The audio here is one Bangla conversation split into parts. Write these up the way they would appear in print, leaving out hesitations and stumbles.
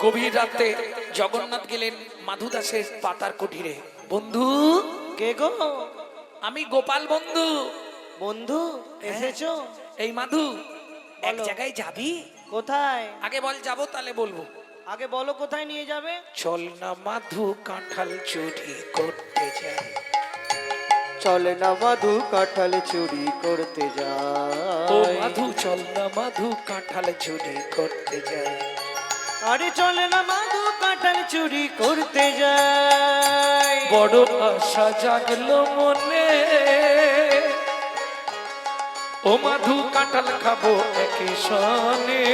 গভীর রাতে জগন্নাথ গেলেন মাধু দাসের পাতার কুঠিরে। বন্ধু, কে গো? আমি গোপাল বন্ধু। বন্ধু এসেছো? এই মাধু, এক বলো। জায়গায় যাবি? কোথায়? আগে বল যাবো, তাহলে বলবো। আগে বলো কোথায় নিয়ে যাবে? চল না মাধু, কাঁঠাল চুরি করতে যাই। চলে না মাধু, কাঁঠাল চুরি করতে ও যাই। মাধু, চল না মাধু, কাঁঠাল চুরি করতে যাই। আরে চলে না মাধু, কাঁঠাল চুরি করতে যাই। বড় আশা জাগলো মনে, ও মাধু কাঁঠাল খাবো একই সনে।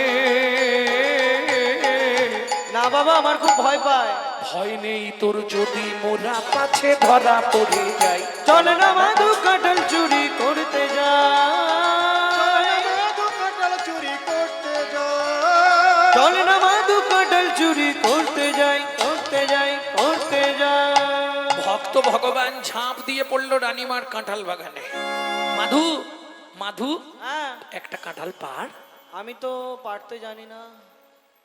না বাবা, আমার খুব ভয় পায়। ভয় নেই তোর, যদি মোরা পাছে ধরা পড়ে যাই। চলে না মাধু, কাঁঠাল চুরি করতে যাই। চলে না মাধু, কাঁঠাল চুরি করতে যাই, করতে যাই, করতে যাই। ভক্ত ভগবান ঝাঁপ দিয়ে পড়লো রানীমার কাঁঠাল বাগানে। মাধু, মাধু, হ্যাঁ, একটা কাঁঠাল পার। আমি তো পারতে জানি না।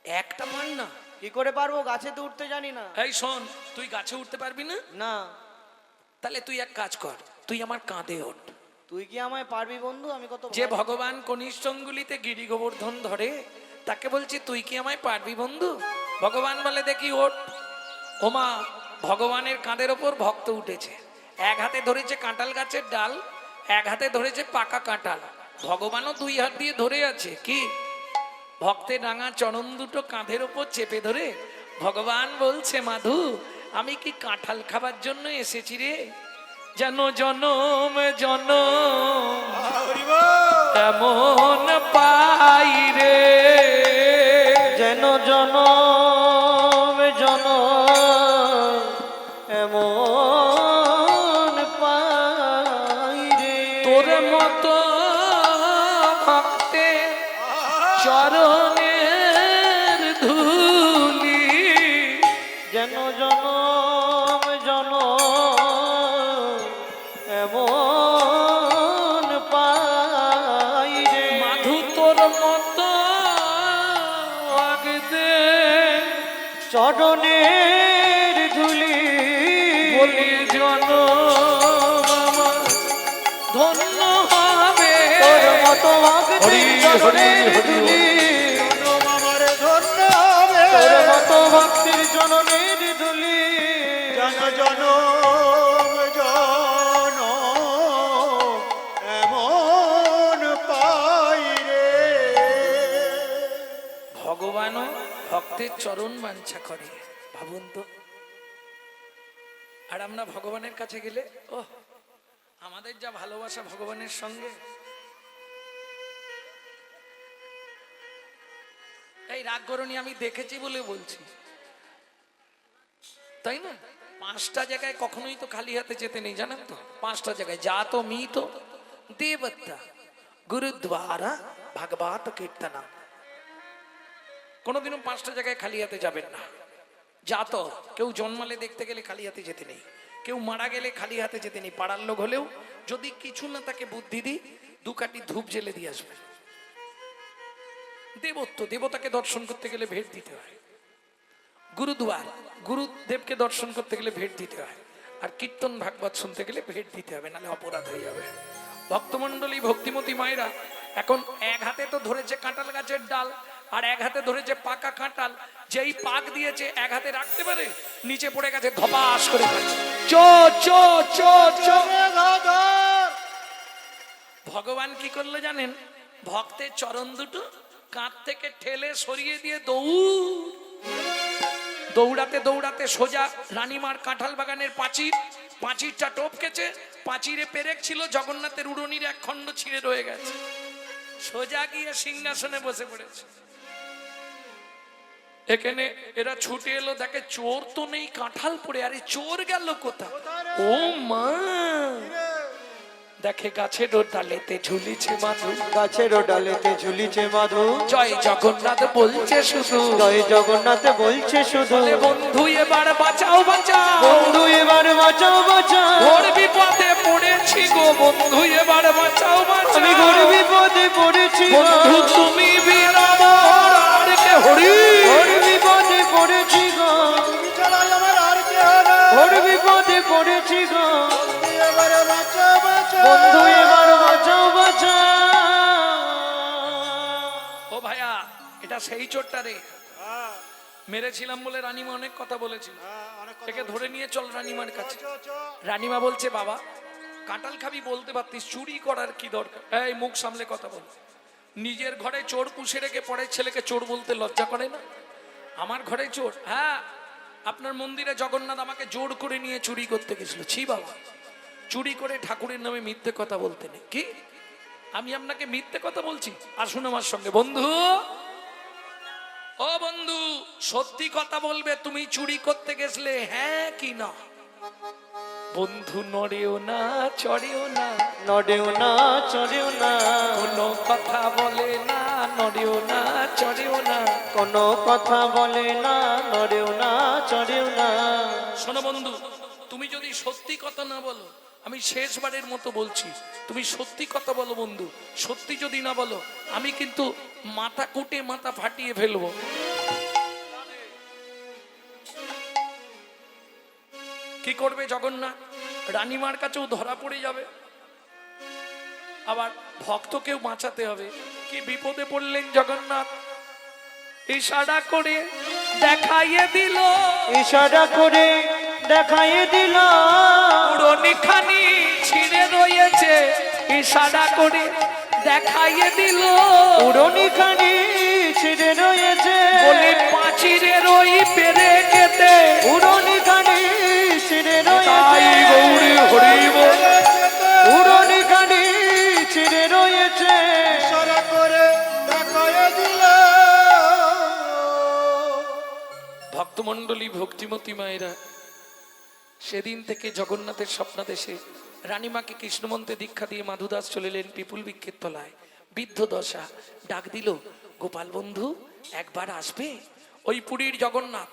একটা পার না? কি করে পারবো? গাছে তো উঠতে জানি না। এই শোন, তুই গাছে উঠতে পারবি না? না। তাহলে তুই এক কাজ কর, তুই আমার কাঁধে ওঠ। তুই কি আমায় পারবি বন্ধু? আমি কত যে ভয়- ভগবান কনিষ্ঠ অঙ্গুলিতে গিরি গোবর্ধন ধরে, তাকে বলছি তুই কি আমায় পারবি বন্ধু? ভগবান বলে দেখি ওঠ। ওমা, ভগবানের কাঁধের ওপর ভক্ত উঠেছে। এক হাতে ধরেছে কাঁঠাল গাছের ডাল, এক হাতে ধরেছে পাকা কাঁঠাল। ভগবানও দুই হাত দিয়ে ধরে আছে। কি? ভক্তের রাঙা চরণ দুটো কাঁধের ওপর চেপে ধরে ভগবান বলছে, মাধু আমি কি কাঁঠাল খাবার জন্য এসেছি রে? যেন জনম জনম এমন পাই রে। যেন জনম জনম এমন পাই রে। তোর মতো ভক্তে চরণের ধুলি, যেন জনম জনম এমন পাই রে। মাধু তোর মতো আগদে চরণের ধুলি বলি জনম আমার ধন্য হবে। তোর মতো ভক্তের হরি, চরণের হরি, হরি। ধুলি, তোর মতো ভক্তের চরণের ধুলি, ভগবানও ভক্তের চরণ বাঞ্ছা করে, ভাবুন তো। আর আমরা ভগবানের কাছে গেলে ও আমাদের যা ভালোবাসা ভগবানের সঙ্গে। এই রাগ করনি, আমি দেখেছি বলে বলছি, তাই না? 5টা জায়গায় কখনোই তো খালি হাতে যেতে নেই, জানেন তো? 5টা জায়গায় যা তো মি তো দেবতা গুরুদ্বারা ভাগবত কীর্তনা। কোনোদিনও 5টা জায়গায় খালি হাতে যাবেন না। যা তো, কেউ জন্মালে দেখতে গেলে খালি হাতে যেতে নেই, কেউ মারা গেলে খালি হাতে যেতে নেই। পাড়ার লোক হলেও যদি কিছু না তাকে বুদ্ধি দিই, 2 কাঠি ধূপ জেলে দিয়ে আসবে। দেবত্ব, দেবতাকে দর্শন করতে গেলে ভেট দিতে হয়। গুরুদুয়ার, গুরুদেবকে দর্শন করতে গেলে ভেট দিতে হয়। আর কীর্তন ভাগবত শুনতে গেলে ভেট দিতে হবে, নাহলে অপরাধ হয়ে যাবে। ভক্তমণ্ডলী, ভক্তিমতী মায়েরা, এখন এক হাতে তো ধরেছে কাঁঠাল গাছের ডাল, আর এক হাতে ধরেছে পাকা কাঁঠাল। যেই পাক দিয়েছে এক হাতে রাখতে পারে, নিচে পড়ে গেছে ধপাস করে। চো চো চো চো। ভগবান কি করলো জানেন? ভক্তের চরণ দুটো কাঁধ থেকে ঠেলে সরিয়ে দিয়ে দৌড়াতে দৌড়াতে সোজা রানীমার কাঁঠাল বাগানের পাঁচিরটা টপকেছে। পাঁচিরে পেরেক ছিল, জগন্নাথের উড়নির এক খণ্ড ছিঁড়ে রয়ে গেছে। সোজা গিয়ে সিংহাসনে বসে পড়েছে। এখানে এরা ছুটে এলো, দেখে চোর তো নেই, কাঁঠাল পড়ে। আরে চোর গেল কোথায়? ও মা, দেখে গাছের ডালেতে ঝুলিছে মাধু, গাছের ডালেতে ঝুলিছে মাধু। জয় জগন্নাথ বলছে শুধু, জয় জগন্নাথ বলছে শুধু। বলে বন্ধু এবার বাঁচাও বাঁচাও, বন্ধু এবার বাঁচাও বাঁচাও, ঘোর বিপদে পড়েছি গো বন্ধু, এবার বাঁচাও বাঁচাও। আমি ঘোর বিপদে পড়েছি বন্ধু তুমি বিনা মোর আর কে হরি, ঘোর বিপদে পড়েছি গো বন্ধু এবার বাঁচা বাঁচা বন্ধু এবার বাঁচাও বাঁচা ও ভাইয়া এটা সেই চোরটা রে, হ্যাঁ, মেরেছিলাম বলে রানীমা অনেক কথা বলেছিল। হ্যাঁ, অনেক কথা একে ধরে নিয়ে চল রানীমার কাছে। চো, চো। রানীমা বলছে বাবা কাঁঠাল খাবি বলতে পারতিস, চুরি করার কি দরকার? এই মুখ সামলে কথা বল। নিজের ঘরে চোর পুষে রেখে পরের ছেলেকে চোর বলতে লজ্জা করে না? আমার ঘরে চোর? হ্যাঁ, আপনার মন্দিরে জগন্নাথ আমাকে জোর করে নিয়ে চুরি করতে গেছিল। ছি বাবা, চুরি করে ঠাকুরের নামে মিথ্যে কথা বলতে নেই। কি আমি আপনাকে মিথ্যে কথা বলছি? আসুন আমার সঙ্গে। বন্ধু, ও বন্ধু, সত্যি কথা বলবে, তুমি চুরি করতে গেছলে হ্যাঁ কি না? বন্ধু নড়েও না চড়েও না, নড়েও না চড়েও না কোনো কথা বলে না, নড়েও না চড়েও না। কোনো কথা বলে না নড়েও না চড়েও না শোনো বন্ধু, তুমি যদি সত্যি কথা না বলো, আমি শেষবারের মতো বলছি, তুমি সত্যি কথা বলো বন্ধু। সত্যি যদি না বলো, আমি কিন্তু মাথা কুটে মাথা ফাটিয়ে ফেলবো। কি করবে জগন্নাথ? রানীমার কাছেও ধরা পড়ে যাবে, আবার ভক্তকেও বাঁচাতে হবে। কি বিপদে পড়লেন জগন্নাথ! ইশারা করে দেখাইয়ে দিল, ইশারা করে দেখাইয়ে দিল পুরনিখানি ছিঁড়ে রয়েছে। ইশারা করে দেখাইয়ে দিল, উড়নিখানি ছিঁড়ে রয়েছে বলে পাঁচিরের ওই পেরে কেটে। উড়নিখানি ছিঁড়ে তাই রয়েছে গৌরী হরি বল। উড়নিখানি ছিঁড়ে রয়েছে ইশারা করে দেখাইয়ে দিল। ভক্তমণ্ডলী, ভক্তিমতী মায়েরা, সেদিন থেকে জগন্নাথের স্বপ্নাদেশে রানীমাকে কৃষ্ণমন্ত্রে দীক্ষা দিয়ে মাধুদাস চলিলেন পিপুল বৃক্ষের তলায়। বৃদ্ধ দশা ডাক দিল, গোপাল বন্ধু একবার আসবে? ওই পুরীর জগন্নাথ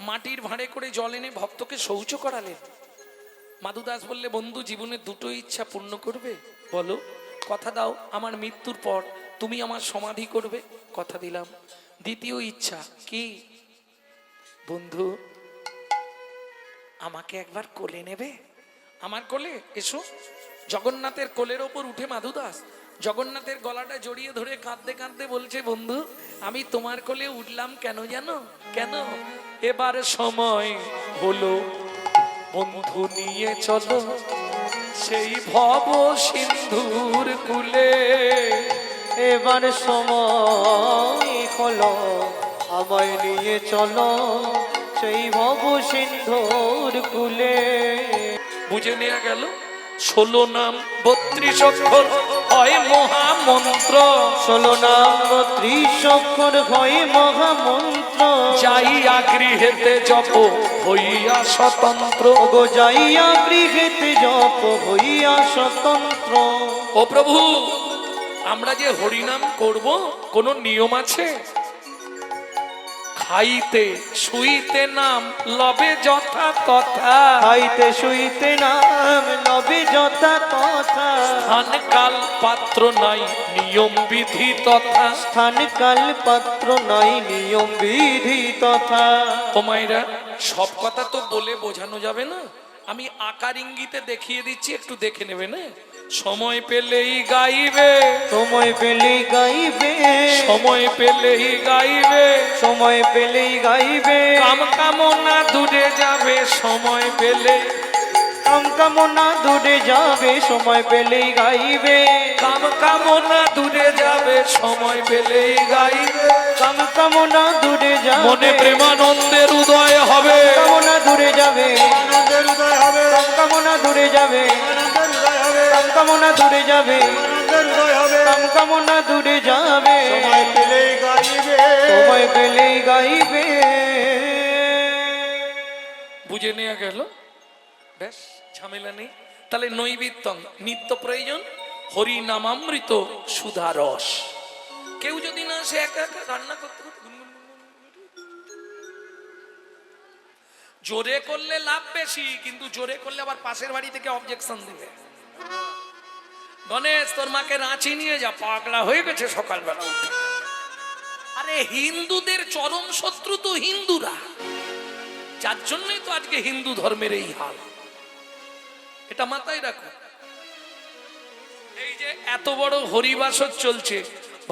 মাটির ভাঁড়ে করে জল এনে ভক্তকে শৌচ করালেন। মাধুদাস বললে, বন্ধু জীবনে দুটো ইচ্ছা পূর্ণ করবে? বলো। কথা দাও আমার মৃত্যুর পর তুমি আমার সমাধি করবে। কথা দিলাম। দ্বিতীয় ইচ্ছা কি? বন্ধু আমাকে একবার কোলে নেবে? আমার কোলে এসো। জগন্নাথের কোলের ওপর উঠে মাধুদাস জগন্নাথের গলাটা জড়িয়ে ধরে কাঁদতে কাঁদতে বলছে, বন্ধু আমি তোমার কোলে উঠলাম কেন জানো? কেন? এবার সময় হলো, বন্ধু নিয়ে চলো সেই ভব সিন্ধুর কুলে। এবার সময় হলো, আমায় নিয়ে চলো সেই ভব সিন্ধুর কুলে। বুঝে নেওয়া গেল 16 নাম 32 অক্ষর হয় মহামন্ত্র। 16 নাম 30 অক্ষর হয় মহামন্ত্র। যাইয়া গৃহেতে জপ হইয়া স্বতন্ত্র। গো যাইয়া গৃহেতে জপ হইয়া স্বতন্ত্র। ও প্রভু, আমরা যে হরিনাম করব কোন নিয়ম আছে? খাইতে শুইতে নাম লবে যথা তথা। খাইতে শুইতে নাম নবে যথা তথা। স্থান কাল পাত্র নাই নিয়ম বিধি তথা। স্থান কাল পাত্র নাই নিয়ম বিধি তথা। ও মায়েরা, সব কথা তো বলে বোঝানো যাবে না, আমি আকার ইঙ্গিতে দেখিয়ে দিচ্ছি, একটু দেখে নেবে না? সময় পেলেই গাইবে, সময় পেলেই গাইবে, সময় পেলেই গাইবে। সময় পেলেই গাইবে। কাম কামনা দূরে যাবে সময় পেলে। কাম কামনা দূরে যাবে সময় পেলেই গাইবে। কাম কামনা দূরে যাবে সময় পেলেই গাইবে। কাম কামনা দূরে যাবে মনে প্রেমানন্দের উদয় হবে। কামনা দূরে যাবে আনন্দের উদয় হবে, কাম কামনা দূরে যাবে আনন্দের উদয় হবে, কাম কামনা দূরে যাবে আনন্দের উদয় হবে। কাম কামনা দূরে যাবে সময় পেলেই গাইবে, সময় পেলেই গাইবে। বুঝে নেওয়া গেল? বেশ, ঝামেলা নেই। তাহলে নৈবেদ্যং নিত্য প্রয়োজন হরি নামামৃত সুধা রস। কেউ যদি না সে একা একা রান্না করতে করতে গুনগুন জোরে করলে লাভ বেশি, কিন্তু জোরে করলে আবার পাশের বাড়ি থেকে অবজেকশন দিবে। গণেশ তোর মাকে রাঁচি নিয়ে যা, পাগলা হয়ে গেছে সকালবেলা উঠে। আরে হিন্দুদের চরম শত্রু তো হিন্দুরা, যার জন্যই তো আজকে হিন্দু ধর্মের এই হাল। এটা মাথায় রাখো। এই যে এত বড় হরিবাসর চলছে,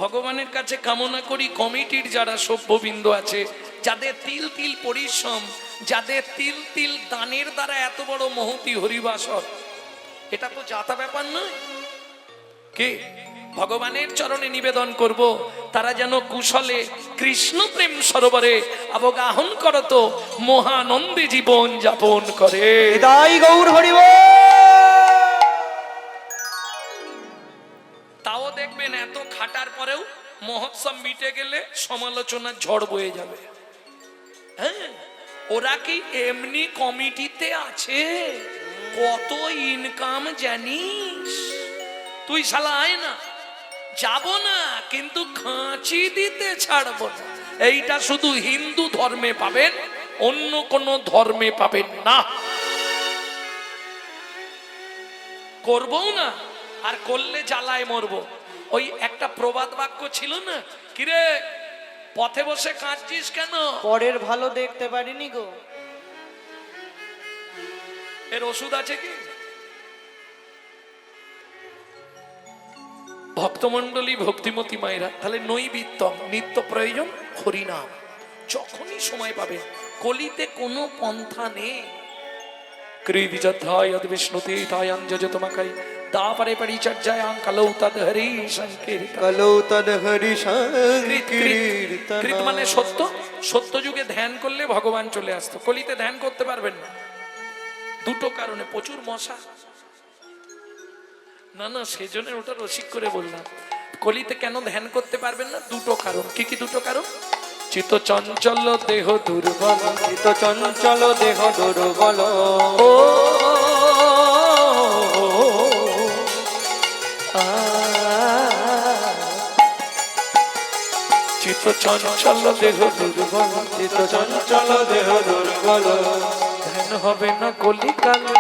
ভগবানের কাছে কামনা করি কমিটির যারা সভ্যবৃন্দ আছে, যাদের তিল তিল পরিশ্রম, যাদের তিল তিল দানের দ্বারা এত বড় মহতি হরিবাসর, এটা তো যাতা ব্যাপার নয়। কে ভগবানের চরণে নিবেদন করব, তারা যেন কুশলে কৃষ্ণ প্রেম সরোবরে অবগাহন করত, মহানন্দে জীবন যাপন করে। হৃদয় গৌর হরিব। তাও দেখবেন এত খাটার পরেও মহোৎসব মিটে গেলে সমালোচনার ঝড় বয়ে যাবে। হ্যাঁ, ওরা কি এমনি কমিটিতে আছে? কত ইনকাম জানিস তুই? শালা আয় না, যাব না, কিন্তু খাঁচি দিতে ছাড়বো না। এইটা শুধু হিন্দু ধর্মে পাবেন, অন্য কোন ধর্মে পাবেন না। করবও না, আর করলে জ্বালায় মরবো। ওই একটা প্রবাদ বাক্য ছিল না, কিরে পথে বসে কাঁদছিস কেন? পরের ভালো দেখতে পারিনি গো। এর ওষুধ আছে কি? ভক্তমন্ডলী, ভক্তিমতী মায়েরা, তাহলে নৈবিত্যম নিত্য প্রয়োজন হরিনাম। যখনই সময় পাবেন, কলিতে কোনো পন্থা নেই। কৃদিজধ্যায় বিষ্ণুতে তায়াং যজতমাকাই দাপরে পরিচর্যায়াং কলৌ তদ হরি সংকীর্তন। কলৌ তদ হরি কৃত সংকীর্তন। মানে সত্য। সত্য যুগে ধ্যান করলে ভগবান চলে আসতো। কলিতে ধ্যান করতে পারবেন না, দুটো কারণে। প্রচুর মশা, না না সেজন্য ওটা রসিক করে বললাম। কলিতে কেন ধ্যান করতে পারবেন না? দুটো কারণ। কি কি দুটো কারণ? চিত্ত চঞ্চল দেহ দুর্বল। চিত্ত চঞ্চল দেহ দুর্বল। ও চিত্ত চঞ্চল দেহ দুর্বল। চিত্ত চঞ্চল দেহ দুর্বল। ধ্যান হবে না কলিকালে,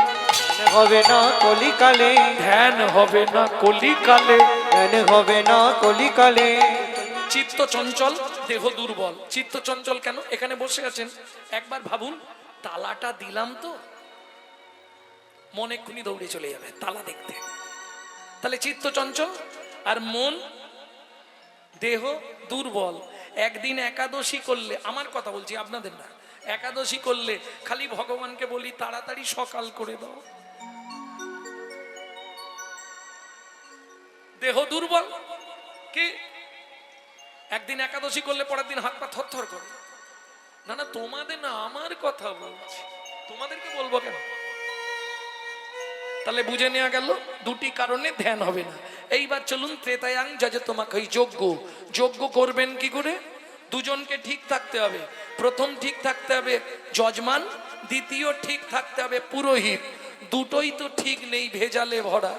হবে না কলিকালে। ধ্যান হবে না কলিকালে। ধ্যান হবে না কলিকালে। চিত্ত চঞ্চল দেহ দুর্বল। চিত্ত চঞ্চল কেন? এখানে বসে আছেন, একবার ভাবুন, তালাটা দিলাম তো, মন এক্ষুনি দৌড়ে চলে যাবে তালা দেখতে। তাহলে চিত্ত চঞ্চল, আর মন দেহ দুর্বল। একদিন একাদশী করলে, আমার কথা বলছি আপনাদের না, একাদশী করলে খালি ভগবানকে বলি তাড়াতাড়ি সকাল করে দাও, দেহ দুর্বল। কি একদিন একাদশী করলে পরের দিন হাত পা থরথর করে? না না, তোমাদের না, আমার কথা বলছি। তোমাদেরকে বলবো কেন? তাহলে বুঝে নেওয়া গেল দুটি কারণে ধ্যান হবে না। এইবার চলুন ত্রেতায়াং যজে তোমাকে ওই যজ্ঞ। যজ্ঞ করবেন কি করে? দুজনকে ঠিক থাকতে হবে। প্রথম ঠিক থাকতে হবে যজমান, দ্বিতীয় ঠিক থাকতে হবে পুরোহিত। দুটোই তো ঠিক নেই, ভেজালে ভরা।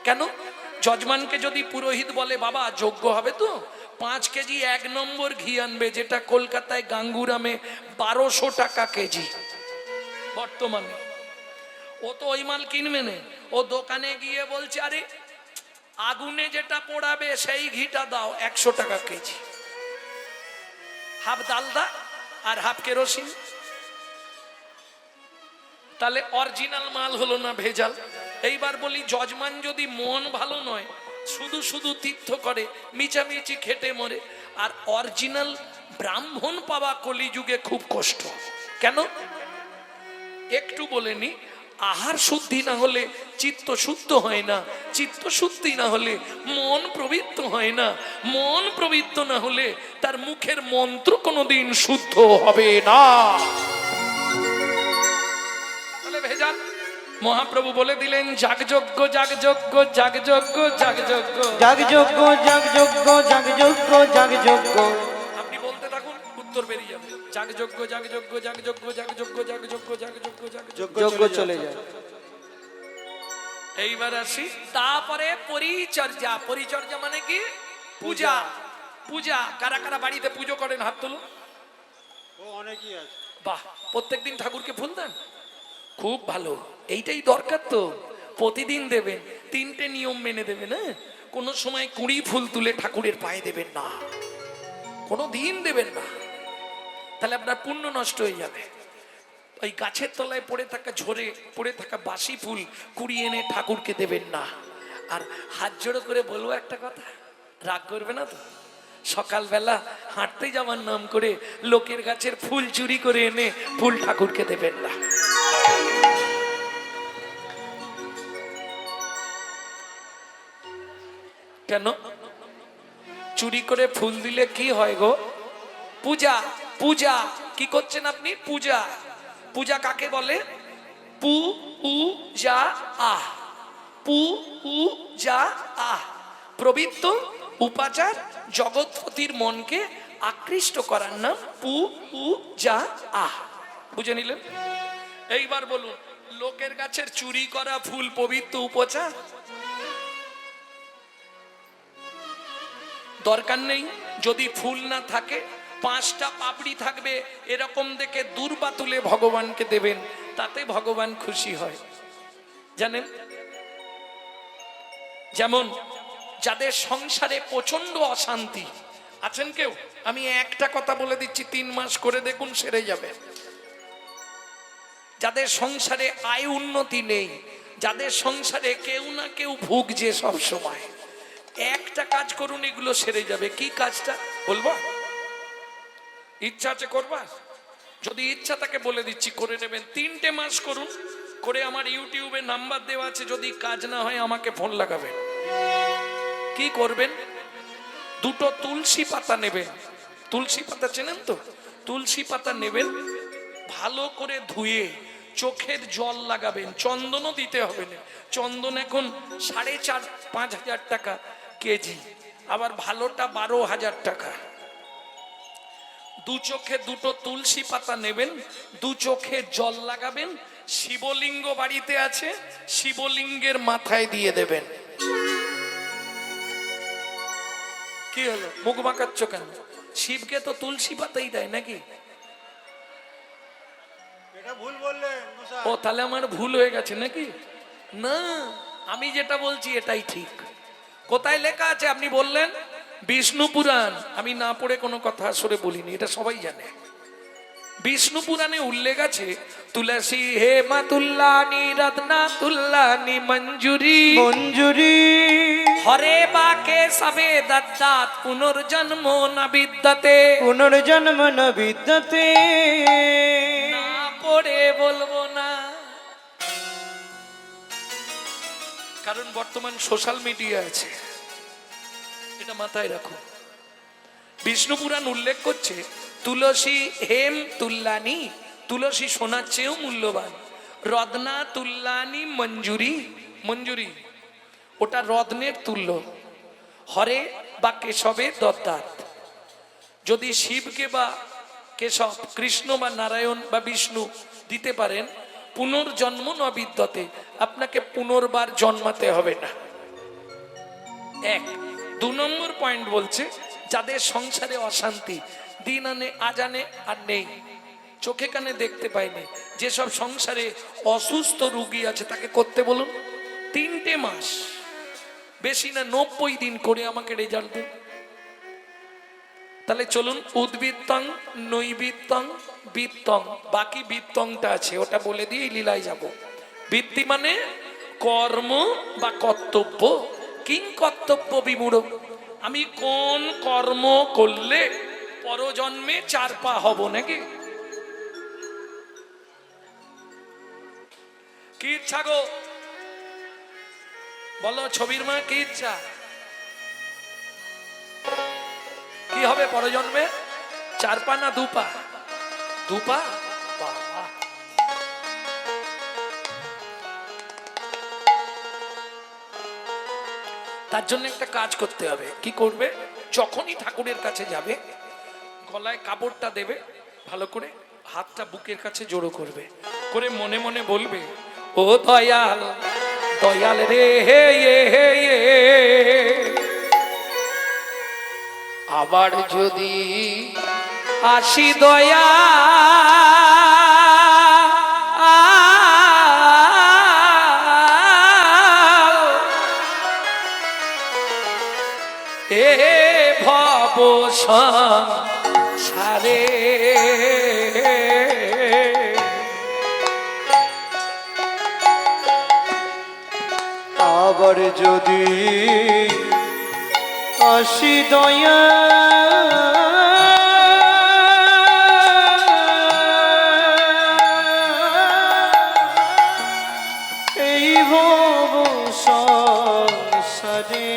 কেন? যজমানকে যদি পুরোহিত বলে বাবা যজ্ঞ হবে তো 5 কেজি 1 নম্বর ঘি আনবে, যেটা কলকাতায় গাঙ্গুরামে 1200 টাকা কেজি বর্তমানে, ও তো ওই মাল কিনবে না। ও দোকানে গিয়ে বলছে আরে আগুনে যেটা পোড়াবে সেই ঘিটা দাও, 100 টাকা কেজি। হাফ ডালদা আর হাফ কেরোসিন। তাহলে অরিজিনাল মাল হলো না ভেজাল? এইবার বলি যজমান যদি মন ভালো নয়, শুধু শুধু তীর্থ করে, মিচামিচি খেটে মরে, আর অরিজিনাল ব্রাহ্মণ পাওয়া কলিযুগে খুব কষ্ট। কেন? একটু বলে নি, আহার শুদ্ধি না হলে চিত্ত শুদ্ধ হয় না, চিত্ত শুদ্ধি না হলে মন প্রবৃত্ত হয় না, মন প্রবৃত্ত না হলে তার মুখের মন্ত্র কোনোদিন শুদ্ধ হবে না। তাহলে ভেজাল। মহাপ্রভু বলে দিলেন যাগযজ্ঞ যাগযজ্ঞ যাগযজ্ঞ যাগযজ্ঞ যাগযজ্ঞ যাগযজ্ঞ যাগযজ্ঞ যাগযজ্ঞ। আপনি বলতে থাকুন, উত্তর বেরিয়ে যাবে। যাগযজ্ঞ যাগযজ্ঞ যাগযজ্ঞ যাগযজ্ঞ যাগযজ্ঞ যাগযজ্ঞ যাগযজ্ঞ। যজ্ঞ চলে যায়। এইবার আসি, তারপরে পরিচর্যা। পরিচর্যা মানে কি? পূজা। পূজা কারা কারা বাড়িতে পুজো করেন? হাত তুলুন। ও অনেকই আছে। বাহ, প্রত্যেকদিন ঠাকুরকে ফুল দেন? খুব ভালো, এইটাই দরকার তো। প্রতিদিন দেবেন, 3টে নিয়ম মেনে দেবেন। হ্যাঁ, কোনো সময় 20 ফুল তুলে ঠাকুরের পায়ে দেবেন না, কোনো দিন দেবেন না, তাহলে আপনার পুণ্য নষ্ট হয়ে যাবে। ওই গাছের তলায় পড়ে থাকা ঝরে পড়ে থাকা বাসি ফুল কুড়িয়ে এনে ঠাকুরকে দেবেন না। আর হাত জোড়ো করে বলবো একটা কথা, রাগ করবে না তো? সকালবেলা হাঁটতে যাওয়ার নাম করে লোকের গাছের ফুল চুরি করে এনে ফুল ঠাকুরকে দেবেন না। কেন? চুরি করে ফুল দিলে কি হয় গো? পূজা। পূজা কি করছেন আপনি? পূজা। পূজা কাকে বলে? পু উ যা আহ। পু উ যা আহ, পবিত্র উপাচার, জগৎপতির মনকে আকৃষ্ট করার নাম পু উ যা আহ। বুঝে নিলেন? এইবার বলুন, লোকের গাছের চুরি করা ফুল পবিত্র উপচার? দরকার নেই। যদি ফুল না থাকে, 5টা পাপড়ি থাকবে, এরকম দেখে দূর্বা তুলে ভগবানকে দেবেন, তাতে ভগবান খুশি হয়। জানেন, যেমন যাদের সংসারে প্রচন্ড অশান্তি আছেন কেউ, আমি একটা কথা বলে দিচ্ছি, 3 মাস করে দেখুন সেরে যাবে। যাদের সংসারে আয় উন্নতি নেই, যাদের সংসারে কেউ না কেউ ভুগছে সব সময়, একটা কাজ করুন, এগুলো সেরে যাবে। কি কাজটা বলবো? ইচ্ছা আছে করবার? যদি ইচ্ছা তাকে বলে দিচ্ছি, করে নেবেন। 3টে মাস করুন, করে আমার ইউটিউবে নাম্বার দেওয়া আছে, যদি কাজ না হয় আমাকে ফোন লাগাবেন। কি করবেন? 2টো তুলসী পাতা নেবেন। তুলসী পাতা চেনেন তো? তুলসী পাতা নেবেন, ভালো করে ধুয়ে চোখের জল লাগাবেন। চন্দনও দিতে হবে না, চন্দন এখন 4,500-5 হাজার টাকা কেজি, আবার ভালোটা 12,000 টাকা। 2 চোখে 2টো তুলসী পাতা নেবেন, 2 চোখে জল লাগাবেন, শিবলিঙ্গ বাড়িতে আছে, শিবলিঙ্গের মাথায় দিয়ে দেবেন। কি হলো, মুখ বাঁকাচ্ছ কেন? শিবকে তো তুলসী পাতাই দেয় নাকি? এটা ভুল বললেন মশাই। ও, তাহলে আমার ভুল হয়ে গেছে নাকি? না, আমি যেটা বলছি এটাই ঠিক। কোথায় লেখা আছে আপনি বললেন? বিষ্ণু পুরাণ। আমি না পড়ে কোনো কথা আসলে বলিনি, এটা সবাই জানে। বিষ্ণু পুরাণে উল্লেখ আছে, তুলসী হে মা তুল্লানি রত্না তুল্লানি মঞ্জুরি মঞ্জুরি হরে বাকে সবে দত্তাত পুনর্জন্ম না বিদ্যতে। পুনর্জন্ম ন বিদ্যতে। না পড়ে বলবো না, কারণ বর্তমান সোশ্যাল মিডিয়া আছে, এটা মাথায় রাখো। বিষ্ণু পুরাণ উল্লেখ করছে, তুলসী হেম তুল্লানি, তুলসী সোনার চেয়েও মূল্যবান। রত্না তুল্লানি মঞ্জুরি, মঞ্জুরি ওটা রত্নের তুল্য। হরে বা কেশবে দত্তাত, যদি শিবকে বা কেশব, কৃষ্ণ বা নারায়ণ বা বিষ্ণু দিতে পারেন, পুনর্জন্ম ন বিদ্যতে, আপনাকে পুনর্বার জন্মাতে হবে না। 1। 2 নম্বর পয়েন্ট বলছে, যাদের সংসারে অশান্তি, দিন আনে আজ আনে আর নেই, চোখে কানে দেখতে পায়নি, যেসব সংসারে অসুস্থ রোগী আছে তাকে করতে বলুন 3টে মাস, বেশি না 90 দিন করে আমাকে রেজাল্ট দিন। তাহলে চলুন, উদ্বৃত্তং নৈবৃত্তং বৃত্তং, বাকি বৃত্তংটা আছে ওটা বলে দিয়ে লীলায় যাব। বৃত্তি মানে কর্ম বা কর্তব্য। কিং কর্তব্য বিমূঢ়, আমি কোন কর্ম করলে পরজন্মে 4 পা হব নাকি? কি ইচ্ছা গো বলো, ছবির মা কি ইচ্ছা? কি হবে পরজন্মে? 4 পা না 2 পা? 2 পা। বাবা, তার জন্য একটা কাজ করতে হবে। কি করবে? যখনই ঠাকুরের কাছে যাবে, গলায় কাপড়টা দেবে, ভালো করে হাতটা বুকের কাছে জড়ো করবে, করে মনে মনে বলবে, ও দয়াল দয়াল রে হে হে হে, আবার যদি আসি দয়া এ ভব সংসারে আবার যদি আসি দয়া এই ভব সংসারে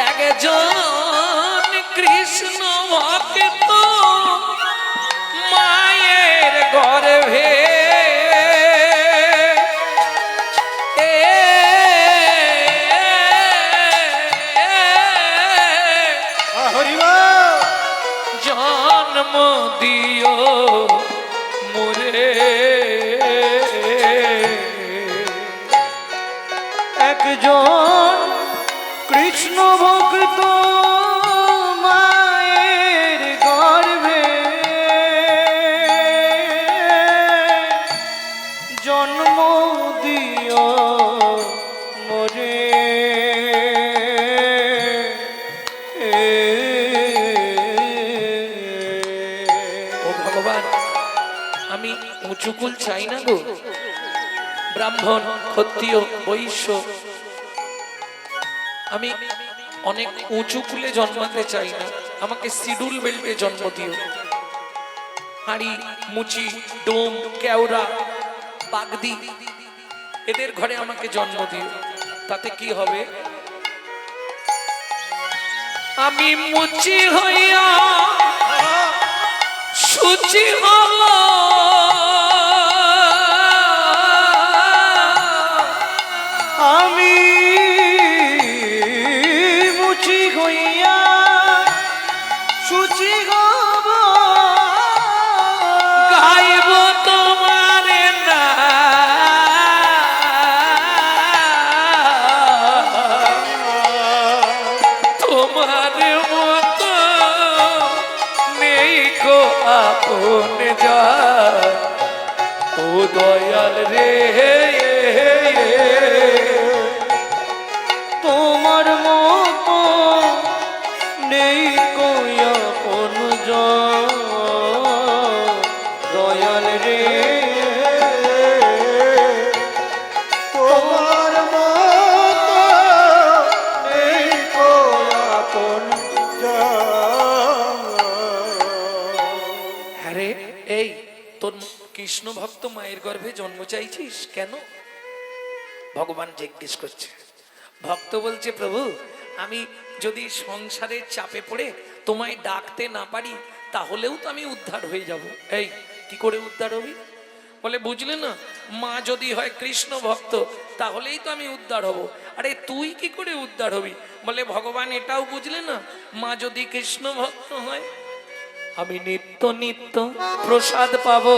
একজন কৃষ্ণ ভক্ত মায়ের গর্ভে হরিবল জন্ম দিও মোরে একজন কৃষ্ণ ভক্ত মায়ের গর্ভে জন্ম দিও মোরে ও ভগবান, আমি উঁচুকুল চাই না গো। ব্রাহ্মণ, ক্ষত্রিয়, বৈশ্য, আমি অনেক উঁচু কুলে জন্মাতে চাই না। আমাকে শিডিউল বেল্টে জন্ম দিও। হাঁড়ি, মুচি, ডোম, কেওড়া, বাগদি এদের ঘরে আমাকে জন্ম দিও। তাতে কি হবে? আমি মুচি হইয়া সুচি হব, আমি মুচি হইয়া সুচি গব গাইব তোমার তোমার মতো নেই কো আপন যা, ও দয়াল রে। তোমার মতো নেই কইয়া কোন দয়াল রে তোমার মতো এই কোন হ্যাঁ রে, এই তোর কৃষ্ণ ভক্ত মায়ের গর্ভে জন্ম চাইছিস কেন? ভগবান জিজ্ঞেস করছে। ভক্ত বলছে, প্রভু আমি যদি সংসারের চাপে পড়ে তোমায় ডাকতে না পারি তাহলেও তো আমি উদ্ধার হয়ে যাব। এই কি করে উদ্ধার হবি? বলে বুঝলে না, মা যদি হয় কৃষ্ণ ভক্ত তাহলেই তো আমি উদ্ধার হব। আরে তুই কি করে উদ্ধার হবি? বলে ভগবান এটাও বুঝলে না, মা যদি কৃষ্ণ ভক্ত হয় আমি নিত্য নিত্য প্রসাদ পাবো,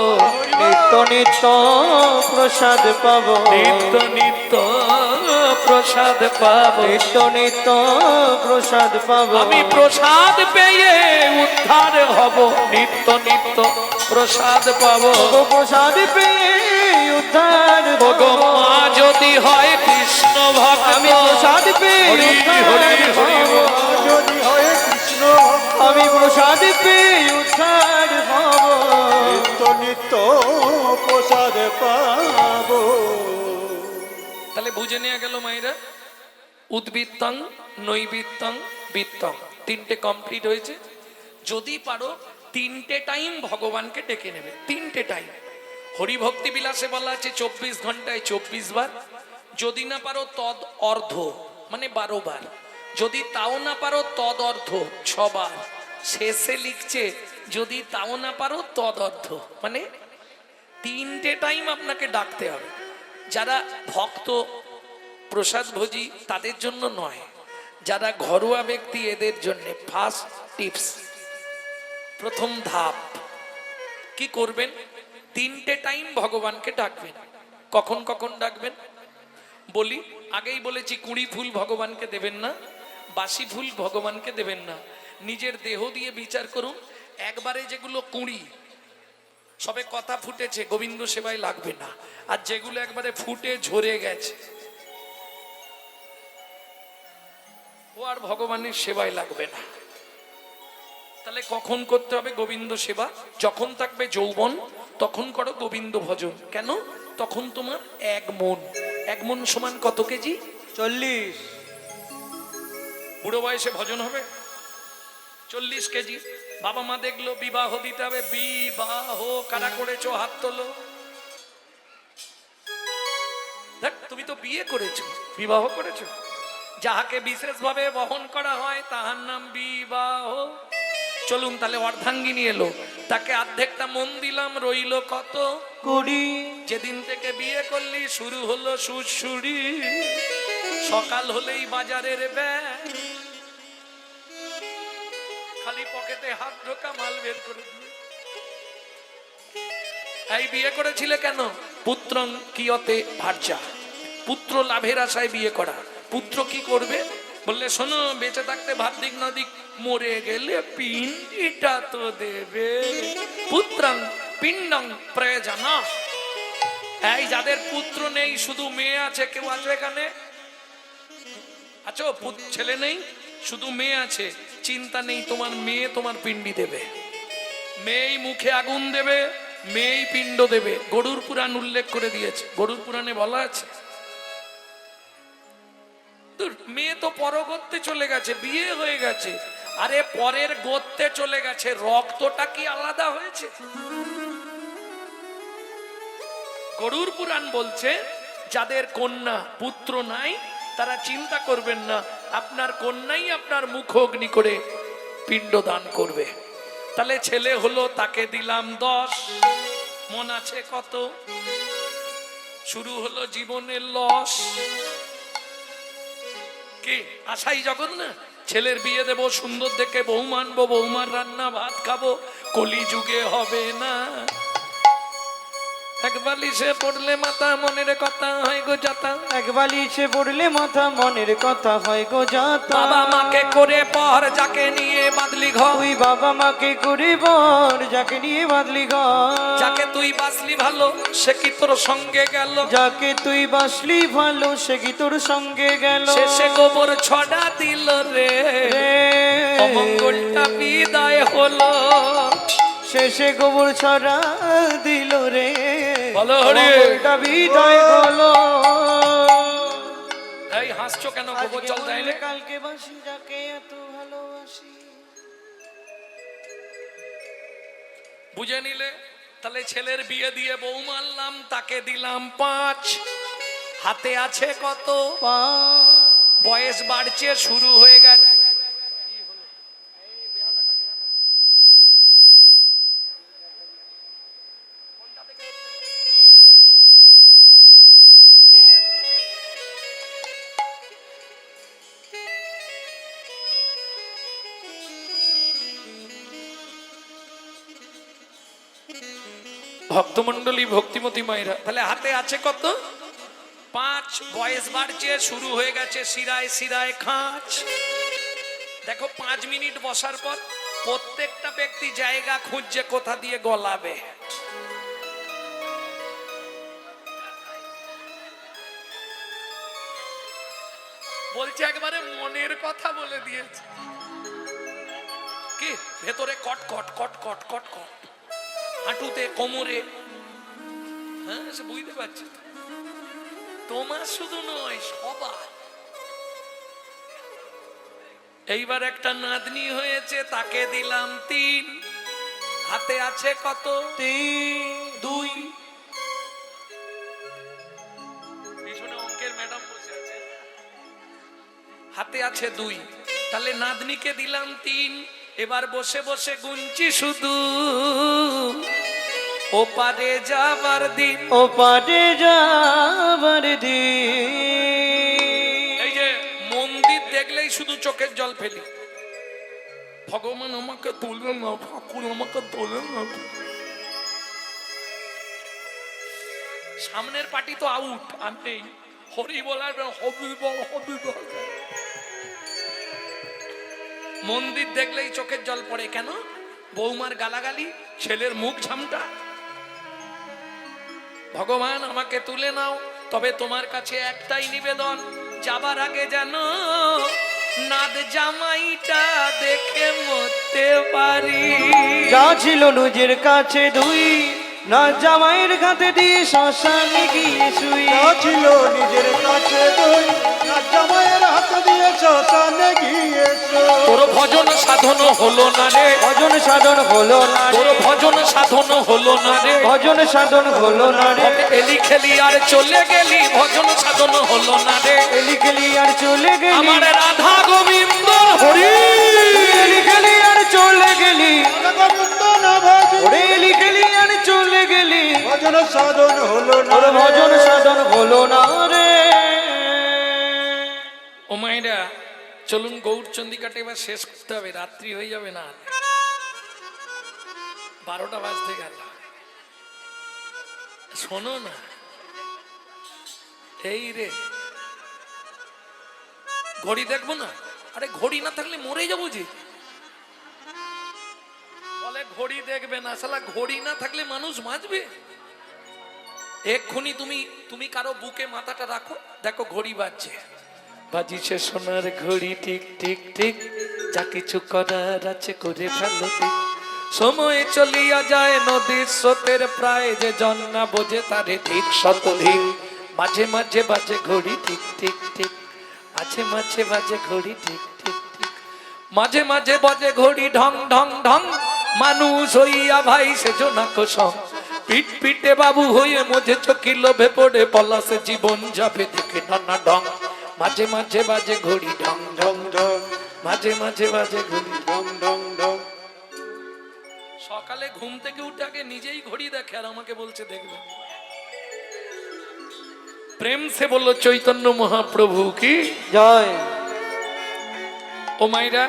নিত্য নিত্য প্রসাদ পাবো, নিত্য নিত্য প্রসাদ পাবো, নিত্য নিত্য প্রসাদ পাবো, আমি প্রসাদ পেয়ে উদ্ধার হব, নিত্য নিত্য প্রসাদ পাবো। প্রসাদ পেয়ে উদ্ধার ভগো মা যদি হয় কৃষ্ণ ভক্ত আমি প্রসাদ পেয়ে হরি হরি হরি বল। যদি হয় কৃষ্ণ আমি প্রসাদ পেয়ে উদ্ধার হব, নিত্য নিত্য প্রসাদ পাবো। তাহলে বুঝে নেওয়া গেল মায়েরা, উদ্বৃত্তং, নৈবৃত্তং, বৃত্তং, তিনটে কমপ্লিট হয়েছে। যদি পারো তিনটে টাইম ভগবানকে ডেকে নেবে, তিনটে টাইম। হরিভক্তি বিলাসে বলা আছে 24 ঘন্টায় 24 বার। যদি না পারো তদ অর্ধ মানে 12 বার। যদি তাও না পারো তদ অর্ধ 6 বার। শেষে লিখছে যদি তাও না পারো তদ অর্ধ, মানে তিনটে টাইম আপনাকে ডাকতে হবে। যারা ভক্ত প্রসাদ ভোজি তাদের জন্য নয়, যারা ঘরোয়া ব্যক্তি এদের জন্য ফার্স্ট টিপস, প্রথম ধাপ কি করবেন? তিনটে টাইম ভগবানকে ডাকবেন। কখন কখন ডাকবেন বলি, আগেই বলেছি, কুড়ি ফুল ভগবানকে দেবেন না, বাসি ফুল ভগবানকে দেবেন না। নিজের দেহ দিয়ে বিচার করুন, একবারে যেগুলো কুড়ি সবে কথা ফুটেছে গোবিন্দ সেবায় লাগবে না, আর যেগুলো একবারে ফুটে ঝরে গেছে ও আর ভগবানের সেবায় লাগবে না। তাহলে কখন করতে হবে গোবিন্দ সেবা? যখন থাকবে যৌবন তখন করো গোবিন্দ ভজন। কেন? তখন তোমার এক মন সমান কত কেজি? 40। বুড়ো বয়সে ভজন হবে? 40 কেজি। বাবা মা দেখলো বিবাহ দিতে হবে, বিবাহ কারা করেছো হাত তোলো। দেখ, তুমি তো বিয়ে করেছো, বিবাহ করেছো। যাহাকে বিশেষভাবে বহন করা হয় তাহার নাম বিবাহ। চলুন তাহলে অর্ধাঙ্গিনী এলো, তাকে অর্ধেকটা মন দিলাম, রইল কত? 20। যেদিন থেকে বিয়ে করলি শুরু হলো সুরসুরি, সকাল হলেই বাজারের ব্যাগ, খালি পকেটে হাত ঢোকা, মাল বের করে দিয়ে। এই বিয়ে করেছিলে কেন? পুত্রং কিয়তে ভার্যা, পুত্র লাভের আশায় বিয়ে করা। পুত্র কি করবে? বললে শোনো, বেঁচে থাকতে ভাত দিক না দিক, মরে গেলে পিণ্ডিটা তো দেবে। পুত্রং পিণ্ডং প্রয়োজন। এই যাদের পুত্র নেই, শুধু মেয়ে আছে, কেউ আছে এখানে? আচ্ছা, ছেলে নেই, শুধু মেয়ে আছে, চিন্তা নেই, তোমার মেয়ে তোমার পিণ্ডি দেবে। মেয়েই মুখে আগুন দেবে, মেয়েই পিণ্ড দেবে। গরুর পুরাণ উল্লেখ করে দিয়েছে, গরুর পুরাণে বলা আছে। মেয়ে তো পরগত্যে চলে গেছে, বিয়ে হয়ে গেছে, আরে পরের গোত্রে চলে গেছে, রক্তটা কি আলাদা হয়েছে? গরুর পুরাণ বলছে যাদের কন্যা পুত্র নাই তারা চিন্তা করবেন না, আপনার কন্যাই আপনার মুখ অগ্নি করে পিণ্ড দান করবে। তাহলে ছেলে হলো, তাকে দিলাম 10, মন আছে কত? শুরু হলো জীবনের লস। কি আশাই জগৎ না? ছেলের বিয়ে দেবো, সুন্দর দেখে বউ মানবো, বৌমার রান্না ভাত খাবো, কলি যুগে হবে না। এক বালিশে পড়লে মাথা, মনের কথা হয় গো যাতা। এক বালিশে পড়লে মাথা, মনের কথা হয় গো যাতা। বাবা মাকে করে পর, যাকে নিয়ে বাঁধলি ঘর। তুই বাবা মাকে করে বর, যাকে নিয়ে বাঁধলি ঘর। যাকে তুই বাসলি ভালো, সে কি তোর সঙ্গে গেল? যাকে তুই বাসলি ভালো, সে কি তোর সঙ্গে গেল? শেষে গোবর ছড়া দিল রে, অমঙ্গলটা বিদায় হলো। শেষে গোবর ছড়া দিল রে, বলো হরি। অমঙ্গলটা বিদায় হলো। এই হাসছো কেন? গোবর জল দেয় না? কালকে বাসি, যাকে এত ভালোবাসি। বুঝে নিলে? তাহলে ছেলের বিয়ে দিয়ে বউ মানলাম, তাকে দিলাম 5, হাতে আছে কত? বয়স বাড়ছে, শুরু হয়ে গেছে। ভক্তমন্ডলী, ভক্তিমতী মায়েরা, তাহলে হাতে আছে কত? 5, বয়স বাড়ছে, শুরু হয়ে গেছে শিরায় শিরায় খাঁচ। দেখো 5 মিনিট বসার পর প্রত্যেকটা ব্যক্তি জায়গা খুঁজছে কোথা দিয়ে গলাবে। বলছে একবারে মনের কথা বলে দিয়েছে। কি ভেতরে কট কট কট কট কট কট, হাঁটুতে, কোমরে। হ্যাঁ, সে বুঝতে পারছে। তোমার শুধু নয়, সবার। এইবার একটা নাতনি হয়েছে, তাকে দিলাম 3, হাতে আছে কত? 2। পিছনে অঙ্কের ম্যাডাম বসে আছে, হাতে আছে 2। তাহলে নাতনিকে দিলাম 3। এবার বসে বসে গুনছি শুধু, ওপারে যাবার দিন, ওপারে যাবার দিন। এই যে মন্দির দেখলেই শুধু চোখের জল ফেলি, ভগবান আমাকে তুলে না, ঠাকুর আমাকে তুলে না। সামনের পার্টি তো আউট, আমি নেই। হরি বলার হবি বল, হবি বল। মন্দির দেখলেই চোখের জল পড়ে কেন? বৌমার গালাগালি, ছেলের মুখ ঝামটা। ভগবান আমাকে তুলে নাও, তবে তোমার কাছে একটাই নিবেদন, যাবার আগে যেন নাদ জামাইটা দেখে মরতে পারি। যা ছিল নিজের কাছে দুই, না জামাইয়ের কাছে দিয়ে শ্মশানে গিয়ে শুই। যা ছিল নিজের কাছে তুই না জামাইয়ের হাত দিয়ে শ্মশানে গিয়েছো। তোর ভজন সাধন হলো না রে, ভজন সাধন হলো না রে, তোর ভজন সাধন হলো না রে, ভজন সাধন হলো না রে, এলি খেলি আর চলে গেলি, ভজন সাধন হলো না রে। এলি গেলি আর চলে গেলি, আমার রাধা গোবিন্দ হরি, এলি গেলি আর চলে গেলি, গোবিন্দ না ভজি ওরে এলি গেলি আর চলে গেলি, ভজন সাধন হলো না ওর ভজন সাধন হলো না রে। ও মায়েরা চলুন গৌরচন্দিকাটা এবার শেষ করতে হবে, রাত্রি হয়ে যাবে না, 12টা বাজতে গেল। শোনো না, এই রে ঘড়ি দেখবো না? আরে ঘড়ি না থাকলে মরে যাবো যে। বলে ঘড়ি দেখবে না, শালা ঘড়ি না থাকলে মানুষ বাঁচবে? এক্ষুনি তুমি কারো বুকে মাথাটা রাখো, দেখো ঘড়ি বাজছে, বাজিছে সোনার ঘড়ি টিক টিক টিক, যা কিছু করার আছে করে ফেলো ঠিক। সময় চলিয়া যায় নদীর স্রোতের প্রায়, যে জন না বোঝে তারে ঠিক শতধিক। মাঝে মাঝে বাজে ঘড়ি টিক টিক টিক, মাঝে মাঝে বাজে ঘড়ি টিক টিক টিক, মাঝে মাঝে বাজে ঘড়ি ঢং ঢং ঢং। মানুষ হইয়া ভাই সেজো না কোসম, পিট পিটে বাবু হয়ে মজে চকি লোভে পড়ে পলাশে জীবন যাবে দেখে নানা ঢং। মাঝে মাঝে বাজে ঘড়ি ঢং ঢং ঢং, মাঝে মাঝে বাজে ঘড়ি ঢং ঢং ঢং। সকালে ঘুম থেকে উঠে আগে নিজেই ঘড়ি দেখে আর আমাকে বলছে দেখবে। প্রেম সে বলল চৈতন্য মহাপ্রভু কি জয়। ও মাইরা,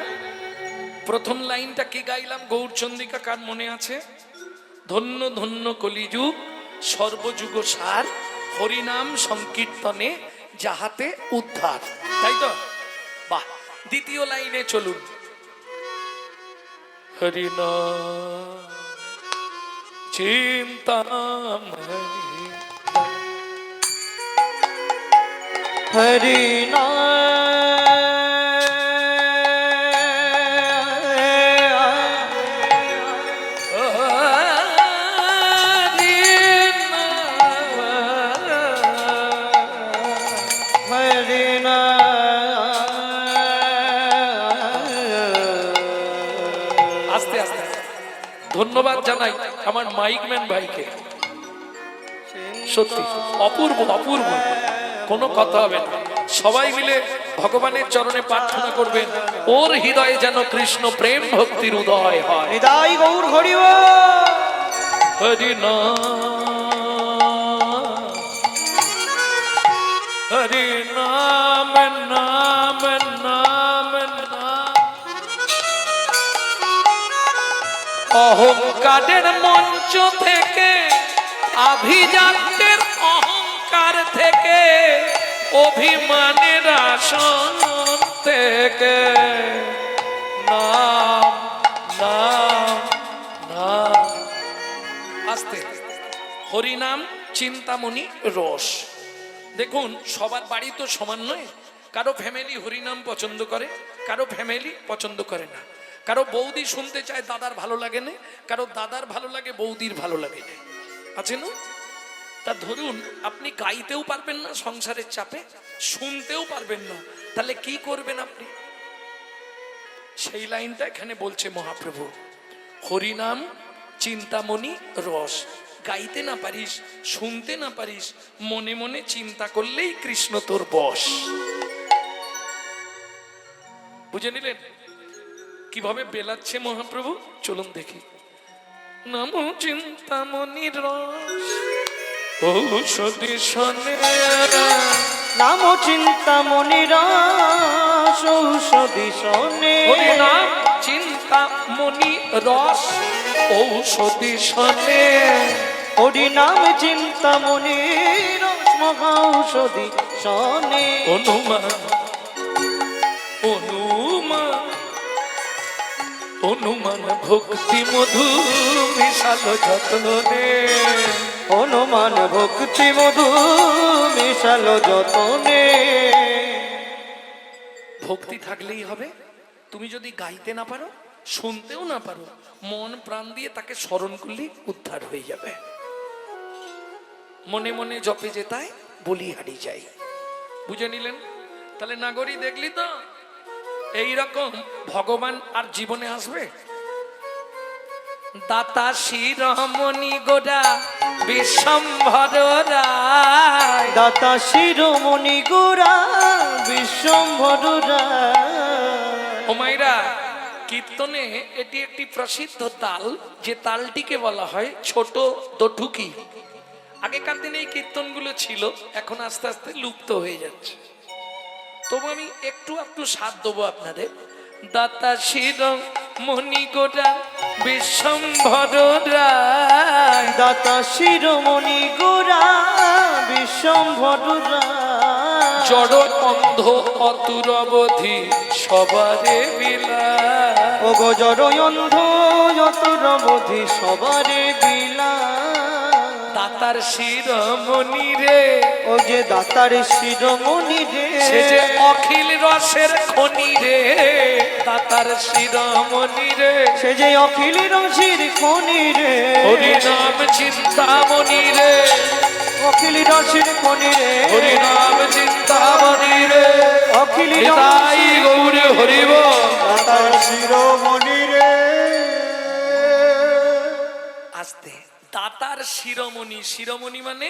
প্রথম লাইনটা কি গাইলাম গৌরচন্দিকা কার মনে আছে? ধন্য ধন্য কলিযুগ সর্বযুগ সার, হরিনাম সংকীর্তনে যাহাতে উদ্ধার, তাই তো? বাহ, দ্বিতীয় লাইনে চলুন। হরিনাম চিন্তামণি, হরি আস্তে আস্তে ধন্যবাদ জানাই আমার মাইকম্যান ভাইকে, সত্যি অপূর্ব অপূর্ব, কোনো কথা হবে না। সবাই মিলে ভগবানের চরণে প্রার্থনা করবেন, ওর হৃদয়ে যেন কৃষ্ণ প্রেম ভক্তির উদয় হয়। নিতাই গৌর হরি বল। হরি নাম হরি নাম নাম নাম নাম, অহংকারের মঞ্চ থেকে, আভিজাত্যের অহংকার থেকে, অভিমানের আসন থেকে, নাম নাম নাম। আস্তে, হরিনাম চিন্তামণি রস। দেখুন সবার বাড়ি তো সমান নয়, কারো ফ্যামিলি হরিনাম পছন্দ করে, কারো ফ্যামিলি পছন্দ করে না, কারো বৌদি শুনতে চায় দাদার ভালো লাগে না, কারো দাদার ভালো লাগে বৌদির ভালো লাগে না, আছে না? তা ধরুন আপনি গাইতেও পারবেন না সংসারের চাপে, শুনতেও পারবেন না, তাহলে কি করবেন আপনি? সেই লাইনটা এখানে বলছে মহাপ্রভু, হরিনাম চিন্তামণি রস। গাইতে না পারিস, শুনতে না পারিস, মনে মনে চিন্তা করলেই কৃষ্ণ তোর বশ। বুঝে নিলেন কিভাবে বেলাচ্ছে মহাপ্রভু? চলুন দেখি। নমো চিন্তামণি রস ঔষধি শোনে, নাম চিন্তামণি রস ঔষধি শোনে, হরিনাম চিন্তামণি রস ঔষধি শোনে, হরিনাম চিন্তামণি রস মহা ঔষধি শোনে। অনুমান অনুমান অনুমান ভক্তি মধু মিশালো যতনে, হনুমান ভক্তি মধু মিশালো যতনে, ভক্তি থাকলেই হবে। তুমি যদি গাইতে না পারো, শুনতেও না পারো, মন প্রাণ দিয়ে তাকে স্মরণ করলেই উদ্ধার হয়ে যাবে। মনে মনে জপে যেতায় বলি হারি যাই। বুঝে নিলেন? তাহলে নাগরী দেখলি তো, এইরকম ভগবান আর জীবনে আসবে? দাতা শিরোমণি গোরা বিশ্বম্ভর রায়, দাতা শিরোমণি গোরা বিশ্বম্ভর রায়। ও মাইরা, কীর্তনে এটি একটি প্রসিদ্ধ তাল, যে তালটিকে বলা হয় ছোট দঠুকি। আগেকার দিনে এই কীর্তনগুলো ছিল, এখন আস্তে আস্তে লুপ্ত হয়ে যাচ্ছে। তবু আমি একটু একটু স্বাদ দেবো আপনাদের। দাতা শিরোমণি গোরা বিশ্বম্ভর রায়, দাতা শিরোমণি গোরা বিশ্বম্ভর রায়। জড় অন্ধ অতুর অবধি সবারে বিলায়, ও গো জড় অন্ধ যতর অবধি সবারে বিলায়। দাতার শিরোমণি রে, ও যে দাতার শিরোমণি রে, সে যে অখিল রসের খনি রে। দাতার শিরোমণি রে, সে যে অখিল রসের খনি রে। হরি নাম চিন্তামণি রে, অখিল রসের খনি রে। হরি নাম চিন্তামণি রে। অখিল নিতাই গৌরে হরিব। দাতার শিরোমণি রে। আস্তে, দাতার শিরোমণি, শিরোমণি মানে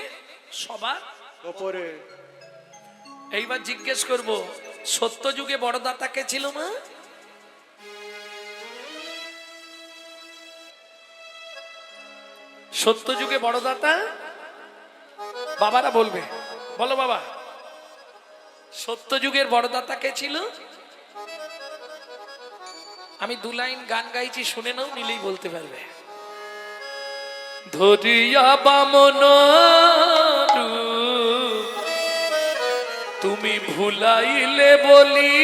সবার ওপরে। এইবার জিজ্ঞেস করব, সত্য যুগে বড় দাতা কে ছিল মা? সত্য যুগে বড় দাতা বাবারা বলবে, বলো বাবা, সত্য যুগের বড় দাতা কে ছিল? আমি দু লাইন গান গাইছি, শুনে নাও, নিলেই বলতে পারবে। ধরিয়া বামন তুমি ভুলাইলে বলি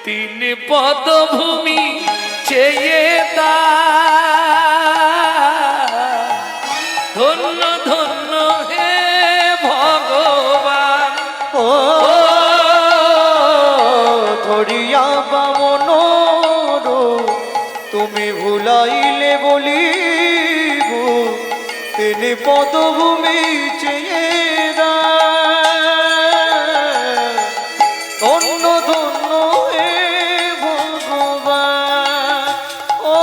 তিন পদভূমি চেয়ে দা, ধন্য ধন্য হে ভগবান। ও ধরিয়া বামন তুমি ভুলাইলে বলিব তিনি পদভূমি চেয়ে দেয়। ধন্য ধন্য হে ভগবান। ও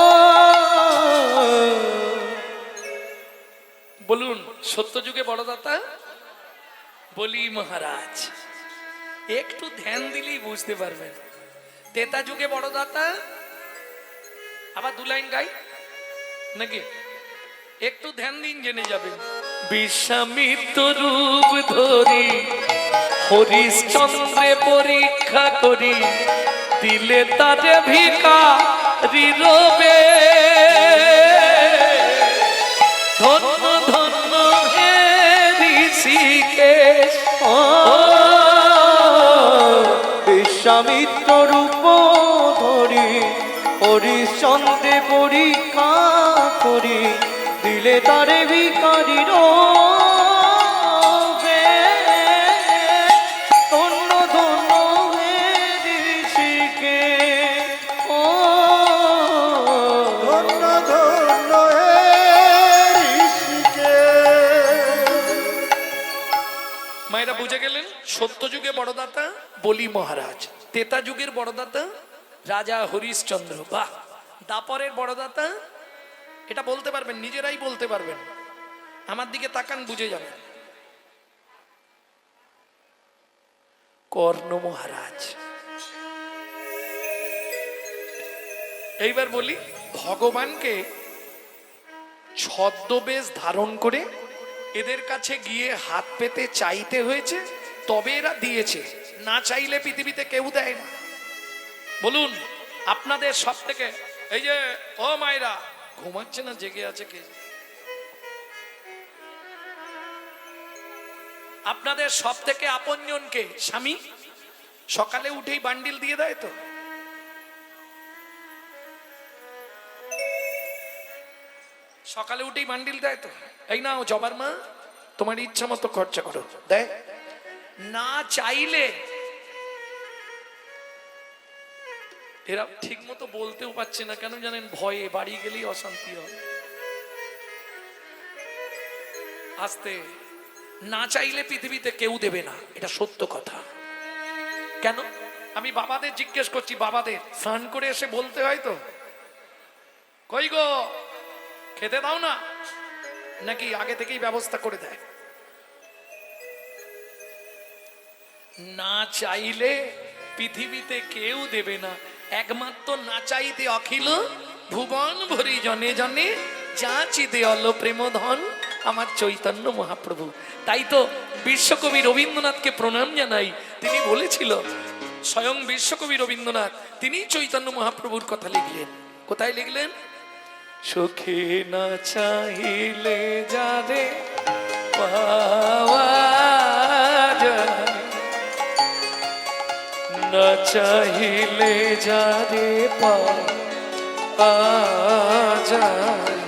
বলুন, সত্য যুগে বড় দাতা বলি মহারাজ। একটু ধ্যান দিলেই বুঝতে পারবেন। তেতা যুগে বড় দাতা, আবার দু লাইন গাই নাকি? একটু ধ্যান দিন, জেনে যাবেন। বিশ্বামিত্র রূপ ধরি হরিশ্চন্দ্রে পরীক্ষা করি, দিলে তারে ভিখারি রবে। ধন্য ধন্য হে ঋষিকেশ। ও বিশ্বামিত্র রূপ ধরি হরিশ্চন্দ্রে পরীক্ষা করি, দিলে তারে ভিখারি রবে। ধন্য ধন্য হে ঋষিকে। ও ধন্য ধন্য হে ঋষিকে। মায়েরা বুঝে গেলেন? সত্য যুগে বড় দাতা বলি মহারাজ, তেতা যুগের বড় দাতা রাজা হরিশ্চন্দ্র। বাহ! দাপরের বড় দাতা, এটা বলতে পারবেন, নিজেরাই বলতে পারবেন। আমার দিকে তাকান, বুঝে যাবেন। কর্ণ মহারাজ। এইবার বলি, ভগবানকে ছদ্মবেশ ধারণ করে এদের কাছে গিয়ে হাত পেতে চাইতে হয়েছে, তবে এরা দিয়েছে। না চাইলে পৃথিবীতে কেউ দেয় না। বলুন, আপনাদের সব থেকে, এই যে ও মায়েরা, ঘুমাচ্ছে না জেগে আছে কে? আপনাদের সব থেকে আপনজন কে? স্বামী। সকালে উঠেই বান্ডিল দিয়ে দেয় তো? সকালে উঠেই বান্ডিল দেয় তো? এই নাও জবার মা, তোমার ইচ্ছা মতো খরচা করো, দেয়? না চাইলে এরা ঠিক মতো বলতেও পারছে না, কেন জানেন? ভয়ে, বাড়ি গেলেই অশান্তি হয়। আস্তে, না চাইলে পৃথিবীতে কেউ দেবে না, এটা সত্য কথা। কেন? আমি বাবাদের জিজ্ঞেস করছি, বাবাদের স্নান করে এসে বলতে হয় তো, কই গো খেতে দাও না, নাকি আগে থেকেই ব্যবস্থা করে দেয়? না চাইলে পৃথিবীতে কেউ দেবে না, একমাত্র না চাইতে অখিল ভুবন ভরি জনে জনে যাচি দেওয়াল প্রেম ধন আমার চৈতন্য মহাপ্রভু। তাই তো বিশ্বকবি রবীন্দ্রনাথকে প্রণাম জানাই। তিনি বলেছিল, স্বয়ং বিশ্বকবি রবীন্দ্রনাথ তিনি চৈতন্য মহাপ্রভুর কথা লিখলেন। কোথায় লিখলেন? সুখে না চাইলে যারে পাওয়া যায়, না চাইলে যারে পাওয়া যায়,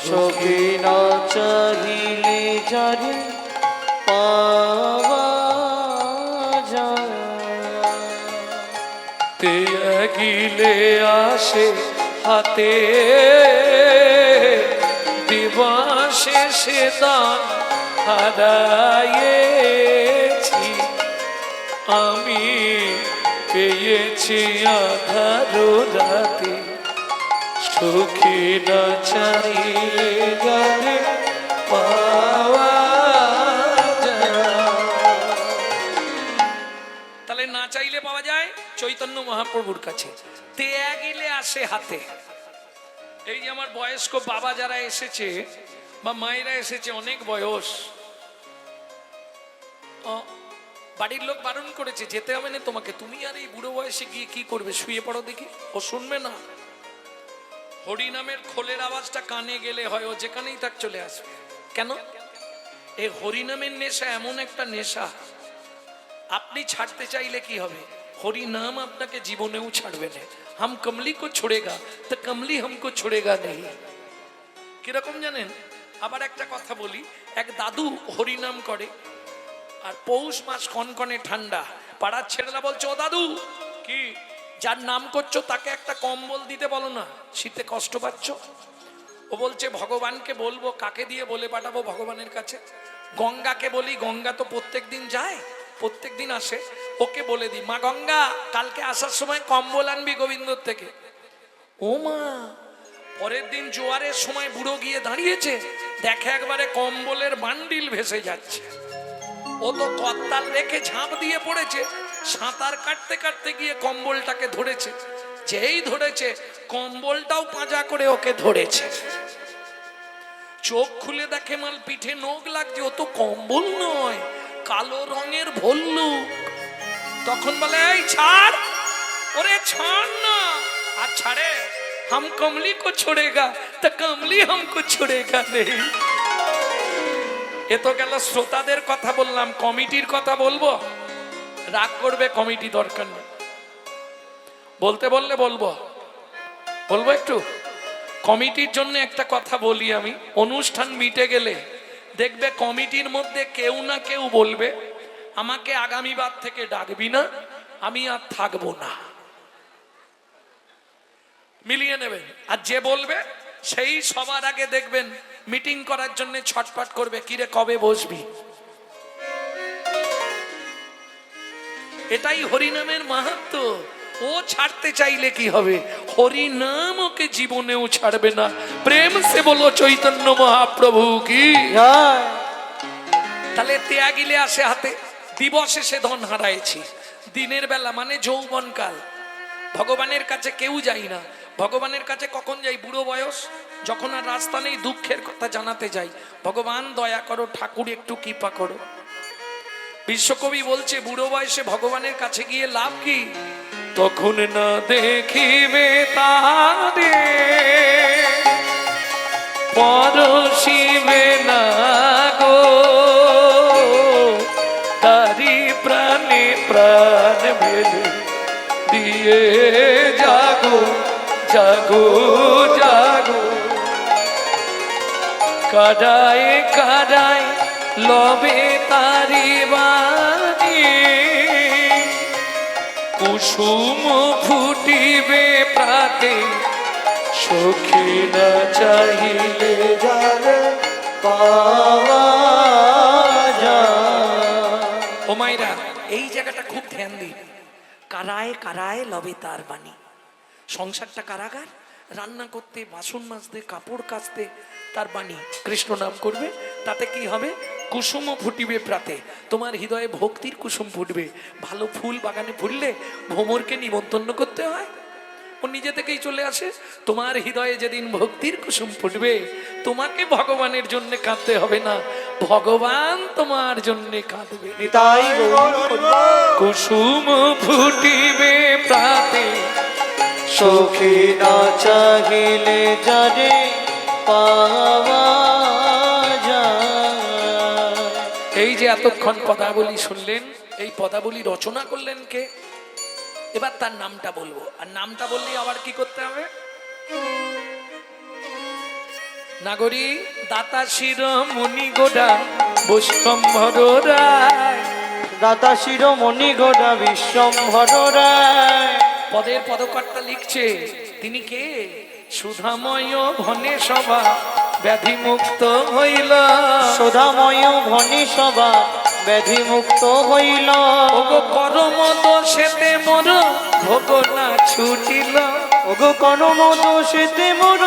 সখী না চাহিলে যারে পাওয়া যায়, তে গিলে আসে হাতে দিবসে সে দান হারায়েছি, আমি পেয়েছি আধার রাতে, সুখী না চাইলে যারে পাওয়া যায়। তাহলে না চাইলে পাওয়া যায় চৈতন্য মহাপ্রভুর কাছে, ত্যাগিলে আসে হাতে। এই যে আমার বয়স্ক বাবা যারা এসেছে বা মায়েরা এসেছে, অনেক বয়স, বাড়ির লোক বারণ করেছে যেতে হবে না তোমাকে, তুমি আর এই বুড়ো বয়সে গিয়ে কি করবে, শুয়ে পড়ো দেখি। ও শুনবে না। হরিনামের খোলের আওয়াজটা কানে গেলে হয়, ও যেখানেই তাক চলে আসবে। কেন? এই হরিনামের নেশা এমন একটা নেশা, আপনি ছাড়তে চাইলে কি হবে, হরিনাম আপনাকে জীবনেও ছাড়বে না। হাম কমলি কো ছোড়েগা তো কমলি হামকো ছোড়েগা নেই। কিরকম জানেন? আবার একটা কথা বলি, এক দাদু হরিনাম করে, আর পৌষ মাস কনকনে ঠান্ডা, পাড়ার ছেলেরা বলছে, ও দাদু কি যার নাম করছো তাকে একটা কম্বল দিতে বলো না, শীতে কষ্ট পাচ্ছ। ও বলছে ভগবানকে বলবো, কাকে দিয়ে বলে পাঠাবো ভগবানের কাছে? গঙ্গাকে বলি, গঙ্গা তো প্রত্যেক দিন যায়, প্রত্যেক দিন আসে, ওকে বলে দিই, মা গঙ্গা কালকে আসার সময় কম্বল আনবি গোবিন্দর থেকে। ও মা, পরের দিন জোয়ারের সময় বুড়ো গিয়ে দাঁড়িয়েছে, দেখে একবারে কম্বলের বান্ডিল ভেসে যাচ্ছে। ও তো কত্তাল রেখে ঝাঁপ দিয়ে পড়েছে, সাঁতার কাটতে কাটতে গিয়ে কম্বলটাকে ধরেছে, যেই ধরেছে কম্বলটাও পাঁজা করে ওকে ধরেছে। চোখ খুলে দেখে মাল পিঠে নোগ লাগছে, ও তো কম্বল নয়, কালো রঙের ভল্লুক। তখন বলে, এই ছাড়, ওরে ছাড় না। আর ছাড়ে, হাম কমলি কো ছোড়েগা তো কমলি হামকো ছোড়েগা নেই। এ তো গেল শ্রোতাদের কথা বললাম, কমিটির কথা বলবো, রাগ করবে কমিটি, দরকার নেই। বলতে বললে বলবো, বলবো একটু। কমিটির জন্য একটা কথা বলি আমি, অনুষ্ঠান মিটে গেলে দেখবে কমিটির মধ্যে কেউ না কেউ বলবে, আমাকে আগামীবার থেকে ডাকবি না, আমি আর থাকবো না। মিলিয়ে নেবেন। আর যে বলবে সেই সবার আগে দেখবেন মিটিং করার জন্য ছটফট করবে, কিরে কবে বসবি। এটাই হরিনামের মাহাত্ম্য। ও ছাড়তে চাইলে কি হবে, হরিনাম ওকে জীবনেও ছাড়বে না। প্রেম সে বলো চৈতন্য মহাপ্রভু কি। তাহলে ত্যাগিলে আসে হাতে, দিবসে সে ধন হারাইছি। দিনের বেলা মানে যৌবনকাল, ভগবানের কাছে কেউ যাই না। ভগবানের কাছে কখন যাই? বুড়ো বয়স, যখন আর রাস্তা নেই, দুঃখের কথা জানাতে যাই, ভগবান দয়া করো, ঠাকুর একটু কৃপা করো। বিশ্বকবি বলছে, বুড়ো বয়সে ভগবানের কাছে গিয়ে লাভ কি? তখন না দেখিবে তারে, পরশিবে না গো, তারি প্রাণে প্রাণ মেলে দিয়ে জাগো জাগো জাগো। কাদায় কাদায় লবে তারি বা কুসুম ফুটিবে প্রাতে সখী না চাহিলে যারে পাওয়া যায়। ও মাইরা, এই জায়গাটা খুব ধ্যান দিন। কারায় কারায় লবে তার বাণী। সংসারটা কারাগার, রান্না করতে, বাসন মাজতে, কাপড় কাচতে তার বাণী। কৃষ্ণ নাম করবে, তাতে কি হবে? কুসুম ফুটিবে প্রাতে, তোমার হৃদয়ে ভক্তির কুসুম ফুটবে। ভালো ফুল বাগানে ফুললে ভ্রমরকে নিমন্ত্রণ করতে হয়, ও নিজে থেকেই চলে আসে। তোমার হৃদয়ে যেদিন ভক্তির কুসুম ফুটবে, তোমাকে ভগবানের জন্য কাঁদতে হবে না, ভগবান তোমার জন্য কাঁদবে। তাই কুসুম ফুটিবে প্রাতে সখী না চাহিলে যারে পাওয়া যায়। এই যে এতক্ষণ পদাবলী শুনলেন, এই পদাবলী রচনা করলেন কে? এবার তার নামটা বলবো, আর নামটা বললে আবার কি করতে হবে? নাগরী দাতা শির মুনি গোডা বৈষ্ণম্ভর রায়। দাতা শিরোমণি গোড়া বিশ্বম্ভর রায়। পদের পদকর্তা লিখছে, তিনি কে? সুধাময় ভনে সভা ব্যাধি মুক্ত হইল। সুধাময় ভনি সভা ব্যাধি মুক্ত হইল। ওগো করম দোষেতে মোর ভোগ না ছুটিল। ওগো কর্ম দোষেতে মোর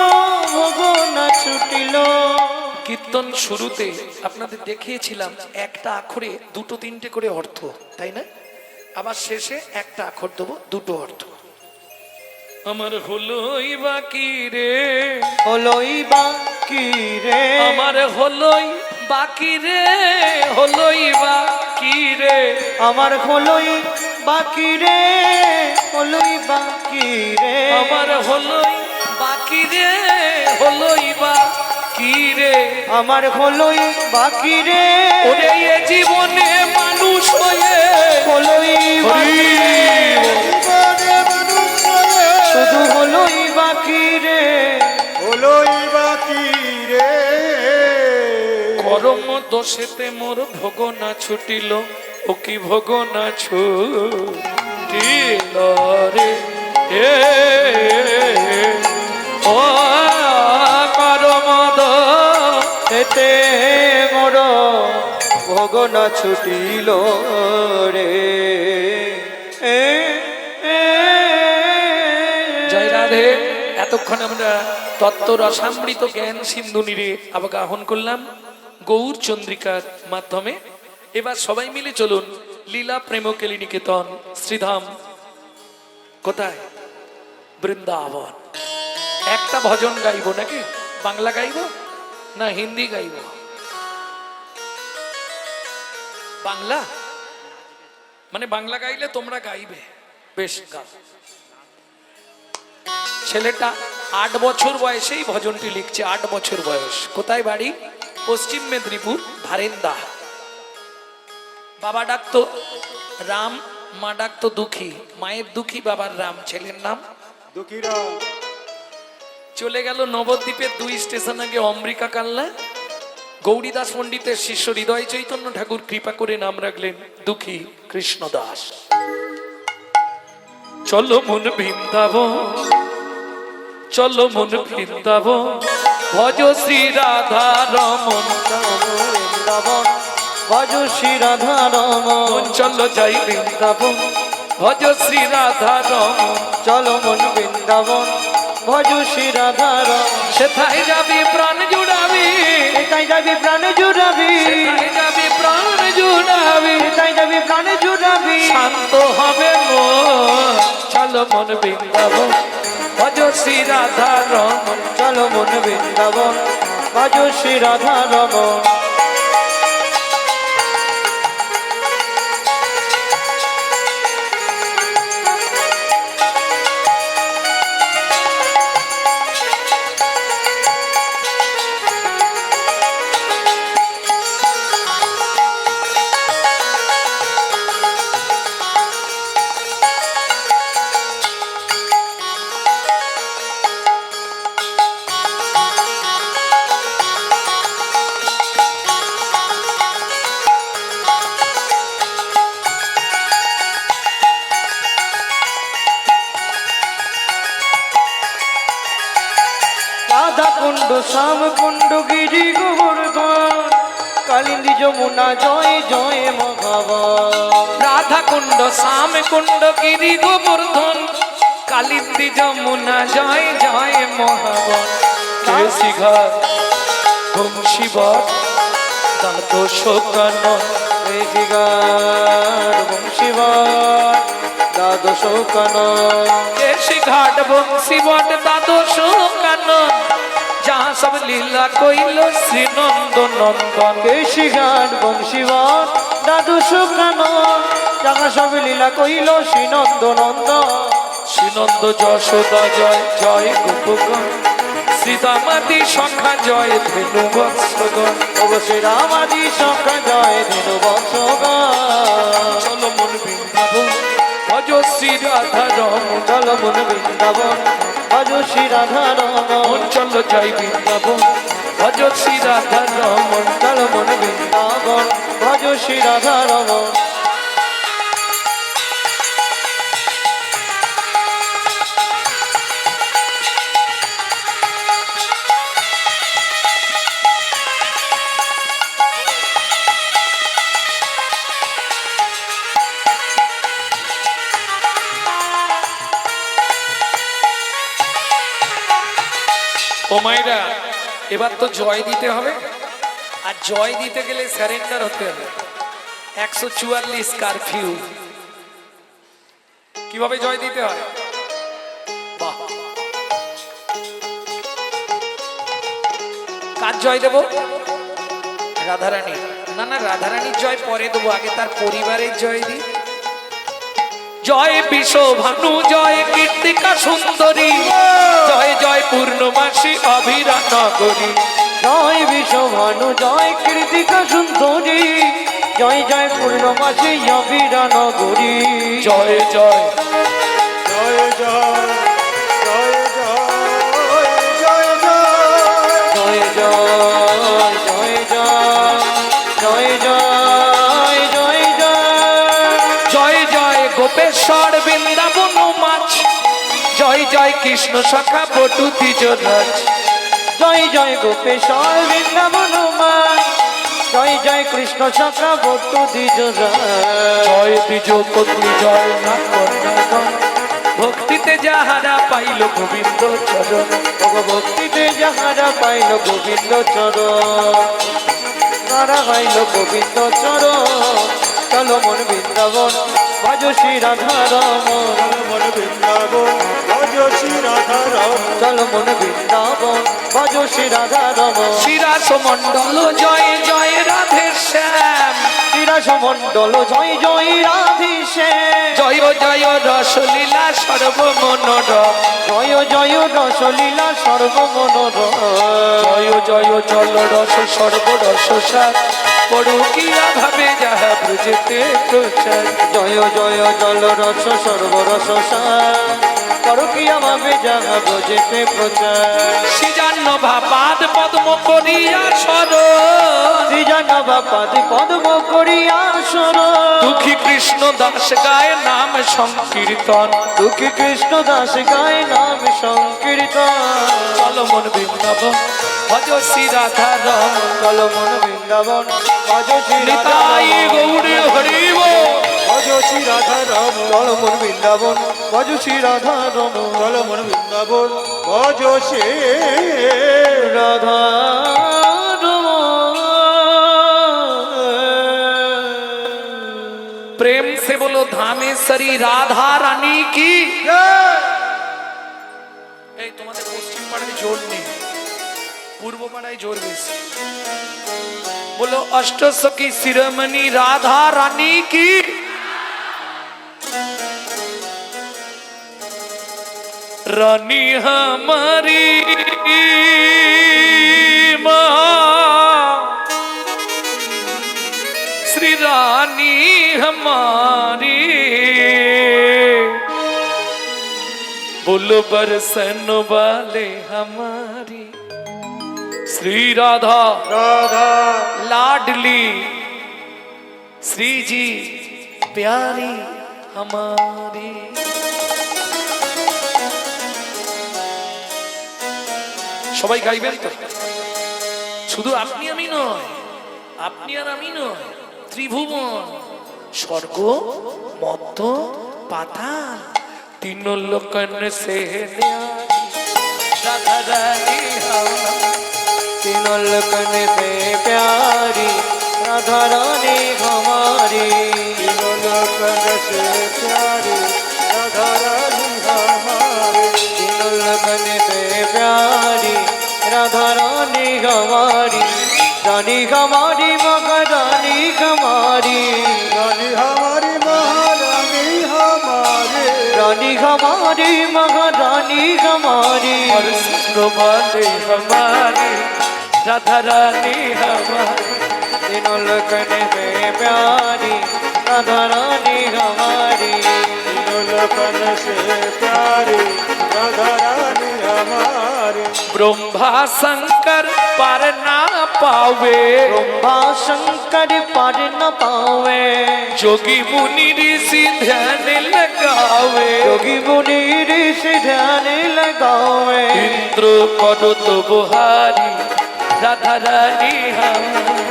ভোগ না ছুটিল। কীর্তন শুরুতে আপনাদের দেখিয়েছিলাম একটা আখরে দুটো তিনটে করে অর্থ, তাই না? আবার শেষে একটা আখর দেবো, দুটো অর্থ। আমার হলোই বাকি রে, হলোই বাকি রে, আমার হলোই বাকি রে, হলোই বাকি রে, আমার হলোই বাকি রে, হলোই বাকি রে, আমার হলোই বাকি রে, হলোই বাকি রে, আমার হলোই বাকি রে, ওরে এ জীবনে মানুষ হয়ে হলোই বাকি রে, জীবনে মানুষ হয়ে শুধু হলোই বাকি রে, হলোই বাকি রে। করম দোষেতে মোর ভোগ না ছুটিল। ও কি ভোগ না ছুটিল রে, এ ও করম এতে মোর ভোগ না ছুটিল রে। এ, এ, জয় রাধে। এতক্ষণ আমরা তত্ত্ব রসামৃত জ্ঞান সিন্ধু নীরে আবাহন করলাম গৌর চন্দ্রিকার মাধ্যমে। এবার সবাই মিলে চলুন লীলা প্রেমকেলী নিকেতন শ্রীধাম। কোথায়? বৃন্দাবন। একটা ভজন গাইবো নাকি? বাংলা গাইবো না হিন্দি গাইবো? বাংলা, মানে বাংলা গাইলে তোমরা গাইবে, বেশ গাও। ছেলেটা 8 বছর বয়সেই ভজনটি লিখছে, 8 বছর বয়স। কোথায় বাড়ি? পশ্চিম মেদিনীপুর, ভারেন্দা। বাবা ডাকতো রাম, মা ডাকতো দুঃখী। মায়ের দুঃখী, বাবার রাম, ছেলের নাম দুঃখীরা চলে গেল নবদ্বীপের 2 স্টেশন আগে অমৃকা কাল্লা। গৌরীদাস পণ্ডিতের শিষ্য হৃদয় চৈতন্য ঠাকুর কৃপা করে নাম রাখলেন দুঃখী কৃষ্ণদাস। চলো মন বৃন্দাবন, চলো মন বৃন্দাবন, ভজ শ্রী রাধা রমন। বৃন্দাবন ভজ শ্রী রাধা রমন। চলো যাই বৃন্দাবন, ভজ শ্রী রাধা রমন। চলো মন বৃন্দাবন ভজ শ্রী রাধা রমন। সেথায় যাবি প্রাণ জুড়াবি, তাই যাবি প্রাণ জুড়াবি, সেথায় যাবি প্রাণ জুড়াবি, তাই যাবি প্রাণ জুড়াবি। শান্ত হবে মন। চলো মন বৃন্দাবন, ভজ শ্রী রাধা রমন। চলো মন বৃন্দাবন ভজ শ্রী রাধা রমন। কুণ্ড শ্যাম কুণ্ড গিরি গোবর্ধন কালিন্দী যমুনা জয় জয় মহাবন রাধা কুণ্ড শ্যাম কুণ্ড গিরি গোবর্ধন কালিন্দী যমুনা জয় জয় মহাবন কেশি ঘাট বংশীবট দ্বাদশ কানন ঋষিগার বংশীবন দ্বাদশ কানন কেশি ঘাট বংশীবট দ্বাদশ কানন যাহা সব লীলা কইল শ্রী নন্দ নন্দন কেশিঘাট বংশীবন দ্বাদশ কানন যাহা সব লীলা কইল শ্রীনন্দ নন্দন শ্রীনন্দ যশোদা জয় জয় গোপগণ শ্রীদামাদি সখা জয় ধেনু বৎসগণ অবশ্যই রামাদি সখা জয় ধেনু বৎসগণ চলো মন বৃন্দাবন ভজ শ্রী রাধা রমন চল মন বৃন্দাবন ভজ শ্রী রাধা রমন চলো জয় বৃন্দাবন ভজ শ্রী রাধা রমন চল মন বৃন্দাবন ভজ শ্রী রাধা রমন ও মাইরা এবার তো জয় দিতে হবে আর জয় দিতে গেলে স্যারেন্ডার হতে হবে 144 কারফিউ কিভাবে জয় দিতে হয় বাহ কার জয় দেব রাধারানী না না রাধারানীর জয় পরে দেবো আগে তার পরিবারের জয় দিই জয় বিশ্বভানু জয় কীর্তিকা সুন্দরী জয় জয় পূর্ণমাসী অভিরা নগরী জয় বিশ্বভানু জয় কৃতিকা সুন্দরী জয় জয় পূর্ণমাসী অবিরা নগরী জয় জয় জয় জয় জয় জয় জয় জয় জয় জয় জয় জয় জয় জয় জয় জয় জয় গোপেশ্বর বৃন্দাবন মাছ জয় জয় কৃষ্ণ সখা বটু দ্বিজরাজ জয় জয় গোপেশ্বর বৃন্দাবন মা জয় জয় কৃষ্ণ সখা বটু দ্বিজ জয় দ্বিজ পত্নী জয় নাথ কন্যাগণ ভক্তিতে যাহারা পাইল গোবিন্দ চরণ ভক্তিতে যাহারা পাইল গোবিন্দ চরণ তারা পাইল গোবিন্দ চরণ চল মন বৃন্দাবন ভজ শ্রী রাধা রমন মন বৃন্দাবন ভজ শ্রী রাধা রমন চল মন বৃন্দাবন ভজ শ্রী রাধা রমন শিরাস মণ্ডল জয় জয় রাধে শ্যাম শ্রীরাস মণ্ডল জয় জয় রাধেশে জয় জয় রসলীলা সর্বমনোরম জয় জয় রসলীলা সর্বমনোরম জয় জয় জল রস সর্বরস সার পড়ুকিয়া ভাবে যাহা ব্রজেতে প্রচার জয় জয় জল রস সর্বরস করকিয়া ভাবে যাহা ব্রজেতে প্রচার সিজান্ন ভাপাদ পদ্ম করিয়া সর শ্রীজানবা পাদি পদ্ম করিয়া সর দুঃখী কৃষ্ণ দাস গায় নাম সংকীর্তন দুঃখী কৃষ্ণ দাস গায় নাম সংকীর্তন চল মন বৃন্দাবন ভজ শ্রী রাধা রম চল মন বৃন্দাবন ভজ শ্রী রাধা নিতাই গৌরে হরিব ভজ শ্রী রাধা রম চল মন বৃন্দাবন ভজ শ্রী রাধা রম চল মন বৃন্দাবন ভজ শ্রী রাধা प्रेम से बोलो धामेश्वरी राधा रानी की এই তোমাদের পশ্চিম পাড়ায় জোর নেই পূর্ব পাড়ায় জোর বেশি बोलो अष्टसखी शिरोमणि राधा रानी की रानी हमारी माँ श्री रानी हमारी बोलो बरसन वाले हमारी श्री राधा राधा लाडली श्री जी प्यारी हमारी সবাই গাইবেন তো? শুধু আপনি আমি নয়, আপনি আর আমি নয়, ত্রিভুবন, স্বর্গ, মর্ত, পাতাল, तीन लोकन से राधा रानी तीनों लोकन से प्यारी राधा रानी हमारी, तीनों लोकन से प्यारी राधा रानी हमारी, तीनों लोकन से प्यारी राधा रानी हमारी, रानी हमारी महारानी हमारी, रानी हमारी महारानी हमारे, रानी हमारी महारानी हमारी, और सुनो वाले हमारी राधा रानी हमारी, तीनों लोकन से प्यारी राधा रानी हमारी, तीनों लोकन से प्यारी राधा रानी हमारे, ब्रह्मा शंकर पार ना पावे, ब्रह्मा शंकर पार न पावे, जोगी मुनि ऋषि ध्यान लगावे, योगी मुनि ऋषि ध्यान लगावे, इंद्र करो तो बुहारी राधा रानी हमारी,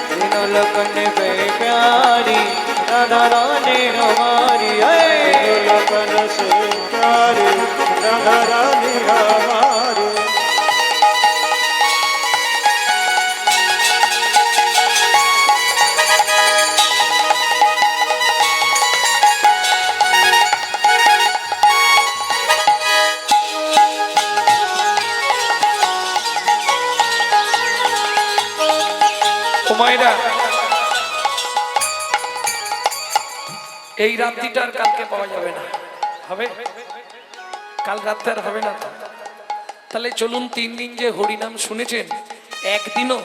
तीनों लोकन से प्यारी राधा रानी हमारी, तीनों लोकन से प्यारी राधा रानी हमारे, মায়েরা এই রাত্রিটা আর কালকে পাওয়া যাবে না, হবে কাল রাত্রে আর হবে না তো। তাহলে চলুন 3 দিন যে হরিনাম শুনেছেন, একদিনও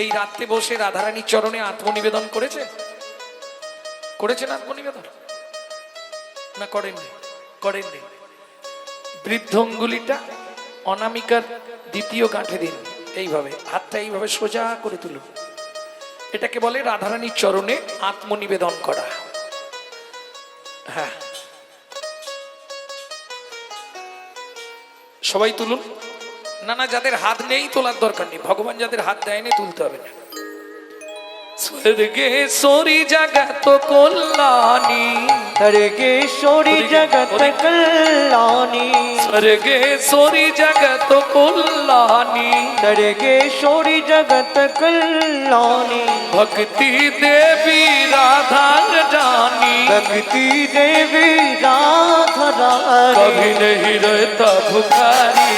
এই রাত্রে বসে রাধারানীর চরণে আত্মনিবেদন করেছেন? করেছেন আত্মনিবেদন না করেননি? করেননি। বৃদ্ধ অঙ্গুলিটা অনামিকার দ্বিতীয় গাঁঠে দিন, এইভাবে হাতটা এইভাবে সোজা করে তুলুন। এটাকে বলে রাধারানীর চরণে আত্মনিবেদন করা। হ্যাঁ, সবাই তুলুন। না না, যাদের হাত নেই তোলার দরকার নেই, ভগবান যাদের হাত দেয়নি তুলতে হবে না। স্বর্গে সোরি জগত কল্যাণী, सर्गेश्वरी जगत कल्याणी, स्वर्गे सोरी जगत कल्याणी, सर्गेश्वरी जगत कल्याणी, भक्ति देवी राधा जानी, भक्ति देवी राधा रानी, कभी नहीं रहता भुखारी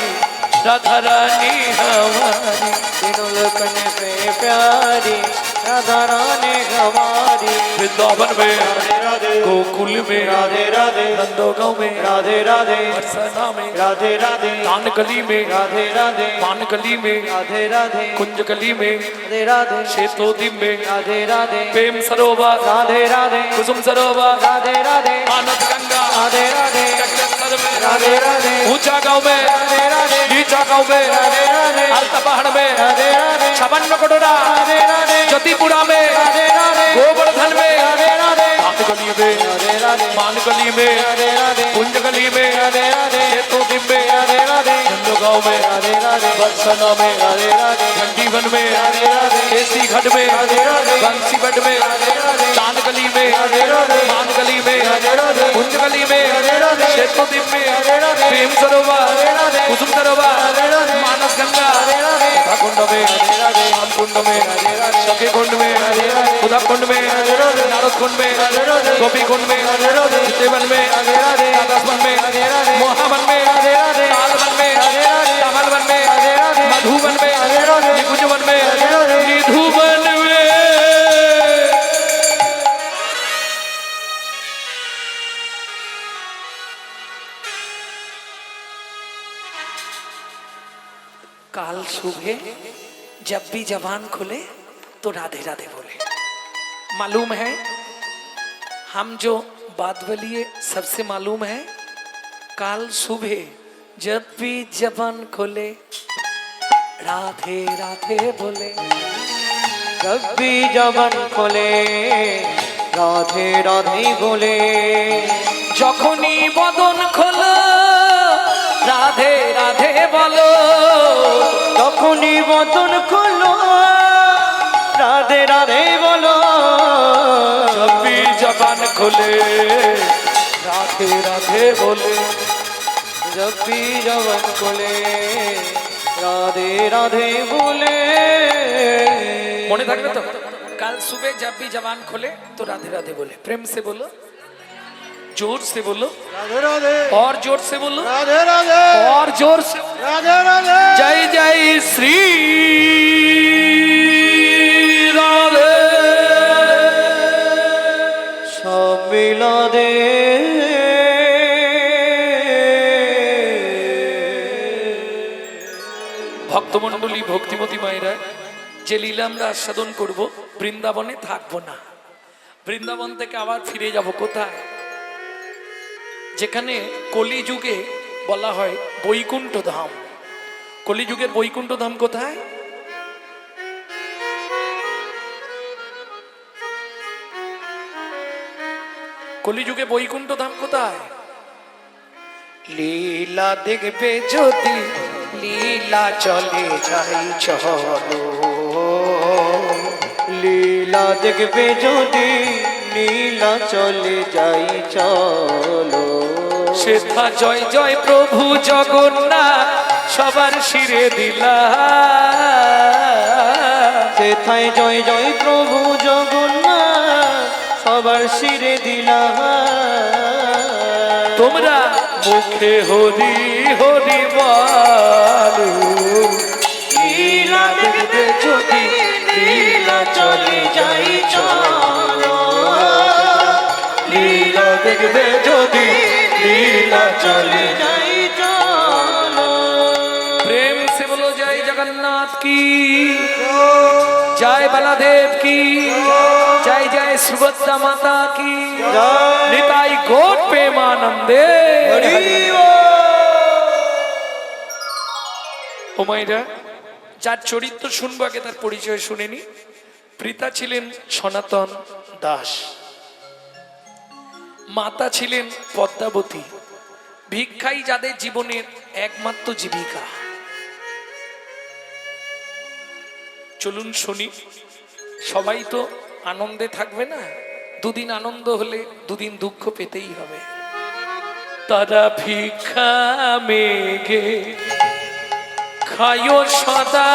राधा रानी हमारी, तीनों लोकन से प्यारी राधा रानी हमारी, वृंदावन में, राधे राधे गोकुल में, राधे राधे नंदोगांव में, राधे राधे बरसाना में, राधे राधे कानकली में, राधे राधे मानकली में, राधे राधे कुंजकली में, राधे राधे शेतोदी में, राधे राधे प्रेम सरोवर, राधे राधे कुसुम सरोवर, राधे राधे मानस गंगा, राधे राधे चक्रेश्वर में, राधे राधे ऊंचा गांव में, राधे राधे नीचा गांव में, राधे राधे अलता पहाड़ में, राधे राधे छपन्न कटोरा, राधे राधे ज्योतिपुरा में, राधे राधे गोवर्धन में, राधे राधे कानकली में, राधे राधे मानकली में, राधे राधे कुंजकली में, राधे राधे शेतोदी में, राधे राधे नंदोगांव में, राधे राधे बरसाना में, राधे राधे घंटीवन में, राधे राधे केसी घाट में, राधे राधे बंसीगढ़ में, राधे राधे चांदगली में, राधे राधे मानगली में, राधे राधे कुंजगली में, राधे राधे शेतोदी में, राधे राधे प्रेम सरोवर, राधे राधे कुसुम सरोवर, राधे राधे मानस गंगा, राधे राधे कुंड में, राम कुंड में, सखी कुंड में, उधम कुंड में, नारद कुंड में, गोपी कुंड में, देवन में, राधावन में, मोहावन में, तालवन में, कमलवन में, मधुवन में, निकुंजवन में, निधुवन में। काल सुबह जब भी जबान खुले तो राधे राधे बोले। मालूम है हम जो बात बोलिए सबसे मालूम है, काल सुबह जब भी जबान खोले राधे राधे बोले। जब भी जबान खोले राधे राधे बोले, যখনই বদন খোলো রাধে রাধে বলো। বদন খোলো রাধে রাধে বলো जब भी जबान खोले राधे राधे बोले जब भी जवन खोले राधे राधे बोले মনে থাকবে তো কাল सुबह जब भी जबान खोले तो राधे राधे बोले प्रेम से बोलो जोर से बोलो রাধে রাধে और जोर से बोलो রাধে রাধে और जोर से রাধে রাধে जय जय श्री राधे सब मिला दे ভক্তমণ্ডলী ভক্তিমতী মায়েরা যে লীলা আমরা আস্বাদন করব বৃন্দাবনে থাকবো না বৃন্দাবন থেকে আবার ফিরে যাব কোথায় যেখানে কলিযুগে বলা হয় বৈকুণ্ঠ ধাম কলিযুগের বৈকুণ্ঠ ধাম কোথায় কলিযুগে বৈকুণ্ঠ ধাম কোথায় লীলা দেখবে যদি লীলা চলে যাই চলো লীলা দেখবে যদি লীলা চলে যাই চলো সেথা জয় জয় প্রভু জগন্নাথ সবার শিরে দিলা সেথায় জয় জয় প্রভু জগন্নাথ সবার শিরে দিলা তোমরা মুখে হরি হরি বলো লীলা দেখবে যদি লীলা চলে যাই চলো লীলা দেখবে যদি লীলা চলে যাই চলো प्रेम से बोलो जय जगन्नाथ की जय बलदेव की जय जय सुभद्रा माता की जय। निताई गोट प्रेमानंदे ও মাইরা যার চরিত্র শুনবো আগে তার পরিচয় শুনেনি পিতা ছিলেন সনাতন দাস মাতা ছিলেন পদ্মাবতী ভিক্ষাই যাদের জীবনের একমাত্র জীবিকা চলুন শুনি সবাই তো আনন্দে থাকবে না দুদিন আনন্দ হলে দুদিন দুঃখ পেতেই হবে তারা ভিক্ষা মেঘে খায়ো সদা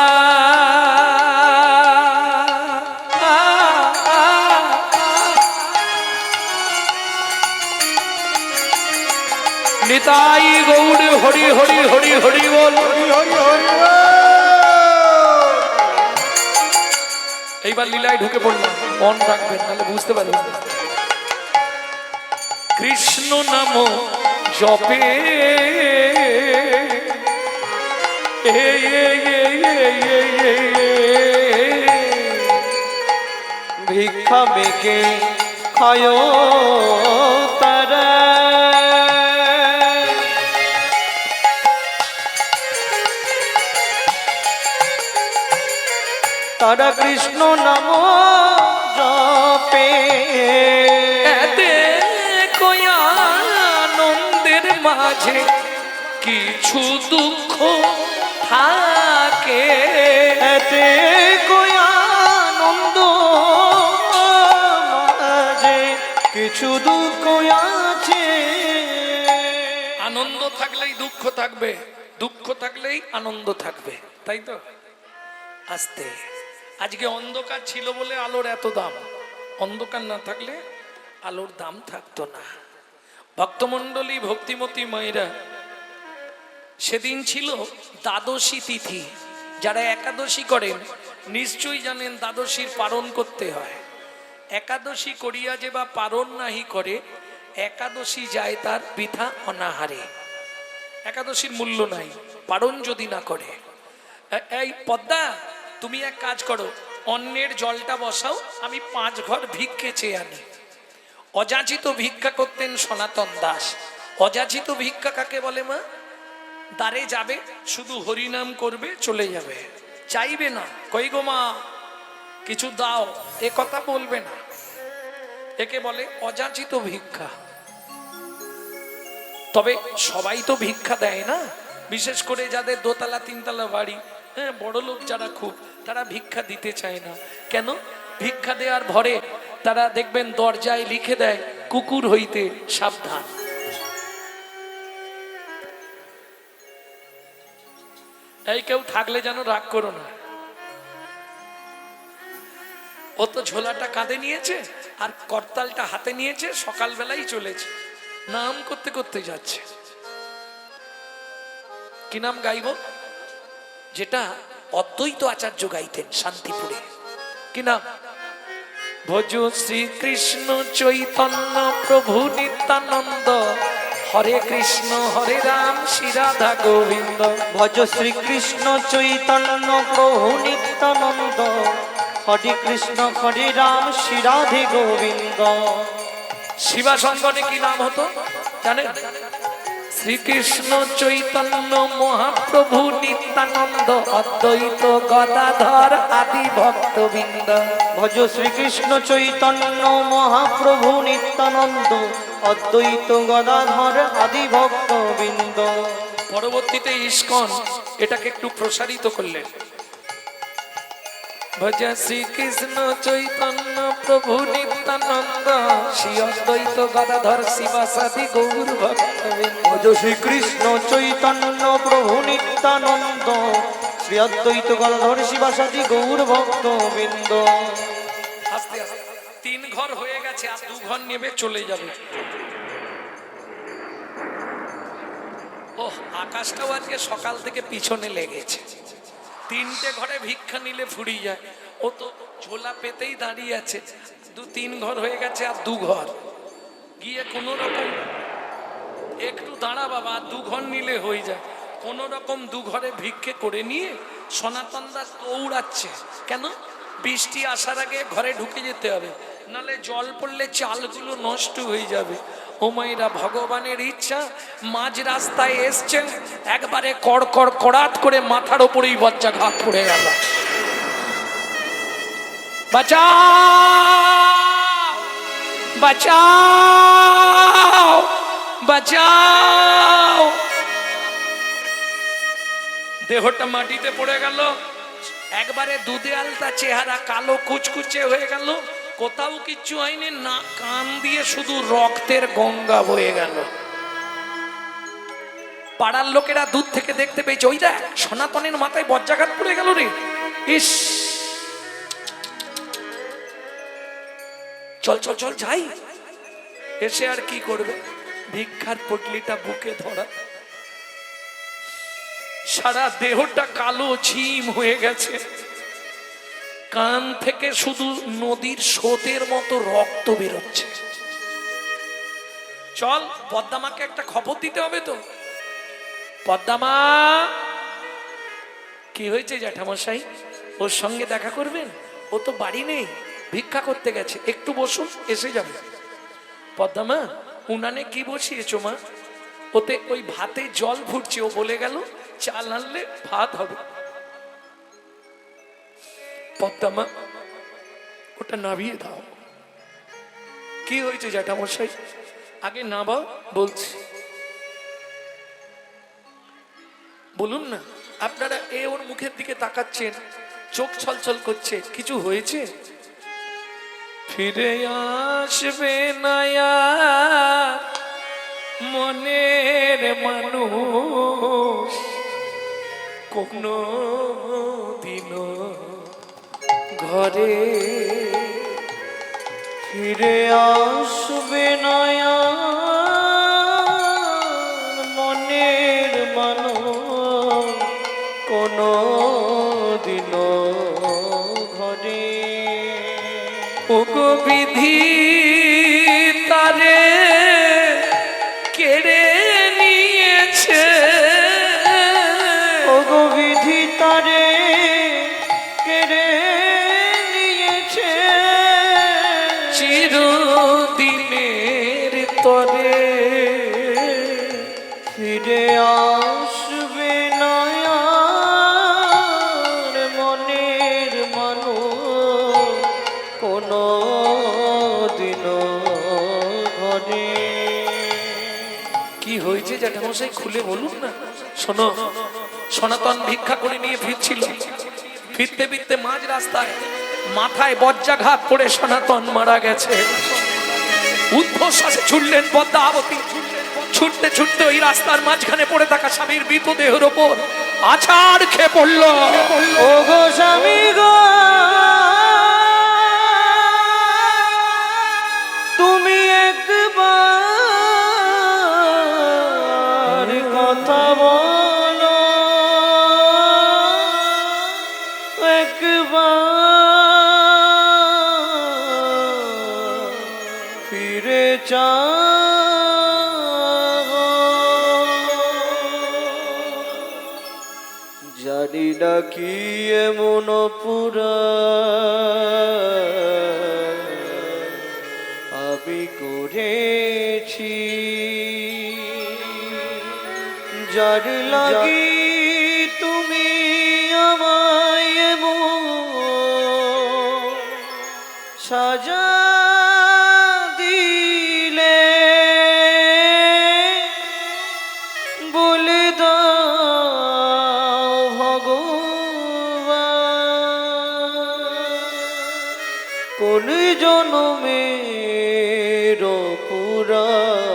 নিতাই গৌর হরি হরি হরি হরি বল হরি হরি হরি বল। এইবার লীলায় ঢুকে পড়লাম মন রাখবেন নাহলে বুঝতে পারবেন না। কৃষ্ণ নাম জপে এ, এ, এ, এ, এ, এ, ভিক্ষা মেকে খায় তারা তারা কৃষ্ণ নাম জপে এতে কই আনন্দের মাঝে কিছু দুঃখ থাকে এতে কই আনন্দ মাঝে কিছু দুঃখ আছে আনন্দ থাকলেই দুঃখ থাকবে দুঃখ থাকলেই আনন্দ থাকবে তাই তো আস্তে আজকে অন্ধকার ছিল বলে আলোর এত দাম অন্ধকার না থাকলে আলোর দাম থাকতো না ভক্তমণ্ডলী ভক্তিমতী মায়েরা সেদিন ছিল দ্বাদশী তিথি যারা একাদশী করেন নিশ্চয়ই জানেন দ্বাদশীর পালন করতে হয় একাদশী করিয়া যে বা পালন নাহি করে একাদশী যায় তার বৃথা অনাহারে একাদশীর মূল্য নাই পালন যদি না করে এই পদ্মা তুমি এক কাজ করো অন্যের জলটা বসাও আমি 5 ঘর ভিক্ষে চেয়ে আনি অযাচিত ভিক্ষা করতেন সনাতন দাস অযাচিত ভিক্ষা কাকে বলে মা দ্বারে যাবে শুধু হরিনাম করবে চলে যাবে চাইবে না কই গো মা কিছু দাও এ কথা বলবে না একে বলে অযাচিত ভিক্ষা তবে সবাই তো ভিক্ষা দেয় না বিশেষ করে যাদের দোতলা তিনতলা বাড়ি হ্যাঁ, বড় লোক যারা খুব, তারা ভিক্ষা দিতে চায় না। কেন? ভিক্ষা দেওয়ার ভরে তারা দেখবেন দরজায় লিখে দেয়, কুকুর হইতে সাবধান। এই কেউ থাকলে যেন রাগ করো না। ও তো ঝোলাটা কাঁধে নিয়েছে আর করতালটা হাতে নিয়েছে, সকালবেলাই চলেছে, নাম করতে করতে যাচ্ছে। কি নাম গাইব? যেটা অদ্বৈত আচার্য গাইতেন শান্তিপুরে। কি নাম? ভজ শ্রীকৃষ্ণ চৈতন্য প্রভু নিত্যানন্দ, হরে কৃষ্ণ হরে রাম শ্রী রাধা গোবিন্দ। ভজ শ্রীকৃষ্ণ চৈতন্য প্রভু নিত্যানন্দ, হরে কৃষ্ণ হরে রাম শ্রী রাধে গোবিন্দ। শিবা সঙ্গনে কি নাম হতো জানেন? শ্রীকৃষ্ণ চৈতন্য মহাপ্রভু নিত্যানন্দ, অদ্বৈত গদাধর আদি ভক্তবৃন্দ। ভজ শ্রীকৃষ্ণ চৈতন্য মহাপ্রভু নিত্যানন্দ, অদ্বৈত গদাধর আদি ভক্তবৃন্দ। পরবর্তীতে ইস্কন এটাকে একটু প্রসারিত করলেন। ভজ শ্রীকৃষ্ণ চৈতন্য প্রভু নিত্যানন্দ, শ্রী অদ্বৈত গদাধর শিবাসাদি গৌর ভক্তবৃন্দ। ভজ শ্রীকৃষ্ণ চৈতন্য প্রভু নিত্যানন্দ, শ্রী অদ্বৈত গদাধর শিবাসাদি গৌর ভক্তবৃন্দ। আস্তে আস্তে 3 ঘর হয়ে গেছে, আর 2 ঘর নেমে চলে যাবে। ওহ, আকাশটাও আজকে সকাল থেকে পিছনে লেগেছে। 3টে ঘরে ভিক্ষা নিলে ফুরিয়ে যায়। ও তো ঝোলা পেতেই দাঁড়িয়ে আছে। 2-3 ঘর হয়ে গেছে, আর 2 ঘর গিয়ে কোন রকম একটু দাঁড়া বাবা, আর 2 ঘর নিলে হয়ে যায়। কোন রকম 2 ঘরে ভিক্ষে করে নিয়ে সনাতন দাস দৌড়াচ্ছে। কেন? বৃষ্টি আসার আগে ঘরে ঢুকে যেতে হবে, নালে জল পড়লে চালগুলো নষ্ট হয়ে যাবে। ও মায়েরা, ভগবানের ইচ্ছা, মাঝ রাস্তায় এসছেন, একবারে কড়কড় কড়াত করে মাথার ওপরেই বজ্রাঘাত পড়ে গেল। বাঁচাও বাঁচাও বাঁচাও! দেহটা মাটিতে পড়ে গেল, একবারে দুধে আলতা চেহারা, কালো কুচকুচে হয়ে গেল, কোথাও কিচ্ছু হয়নি, না কান দিয়ে শুধু রক্তের গঙ্গা বয়ে গেল। পাড়ার লোকেরা দূর থেকে দেখতে পেয়েছে, ওই দেখ সনাতনের মাথায় বজ্রাঘাত পড়ে গেল রে। ইস, চল চল চল যাই। এসে আর কি করবে? ভিক্ষার পটলিটা বুকে ধরা, সারা দেহটা কালো ঝিম হয়ে গেছে, কান থেকে শুধু নদীর স্রোতের মতো রক্ত বেরোচ্ছে। চল, পদ্মামাকে একটা খবর দিতে হবে তো। পদ্মামা, কি হয়েছে জ্যাঠামশাই? ওর সঙ্গে দেখা করবেন? ও তো বাড়ি নেই, ভিক্ষা করতে গেছে, একটু বসুন, এসে যাবে। পদ্মামা, উনানে কি বসিয়েছো মা? ওতে ওই ভাতে জল ফুটছে, ও বলে গেল চাল আনলে ভাত হবে। পদ্মামা, ওটা নাবিয়ে দাও। কি হয়েছে জ্যাঠামশাই? আগে নাবাও, বলছি। বলুন না। আপনারা ওর মুখের দিকে তাকাচ্ছেন, চোখ ছলছল করছে, কিছু হয়েছে? ফিরে আসবে না আর মনের মানুষ কোনো দিনও ঘরে, ফিরে আসবে না আর মনের মানুষ কোনো দিনও ঘরে। ওগো বিধি তারে কেড়ে নিয়েছে, ওগো বিধি তারে কেড়ে নিয়েছে, চিরদিনের তরে ফিরে আসবে না আর মনের মানুষ কোনো দিনও ঘরে। কি হয়েছে জ্যাঠামশাই, খুলে বলুন না। শোনো সনাতন ভিক্ষা করে নিয়ে ফিরছিল, ফিরতে ফিরতে মাঝ রাস্তায় মাথায় বজ্রাঘাত পড়ে সনাতন মারা গেছে। উদ্ধশ্বাসে ছুটলেন পদ্মাবতী, ছুটতে ছুটতে ওই রাস্তার মাঝখানে পড়ে থাকা স্বামীর মৃতদেহের ওপর আছাড় খেয়ে পড়ল। ও গো স্বামী গো, তুমি একবার কথা বলো, একবার ফিরে চাও। জানি না কি এমন পুরা আমি করেছি, যার লাগি তুমি আমায় এমন সাজা দিলে, বলে দাও ভগবান, কোন জনমের অপরাধে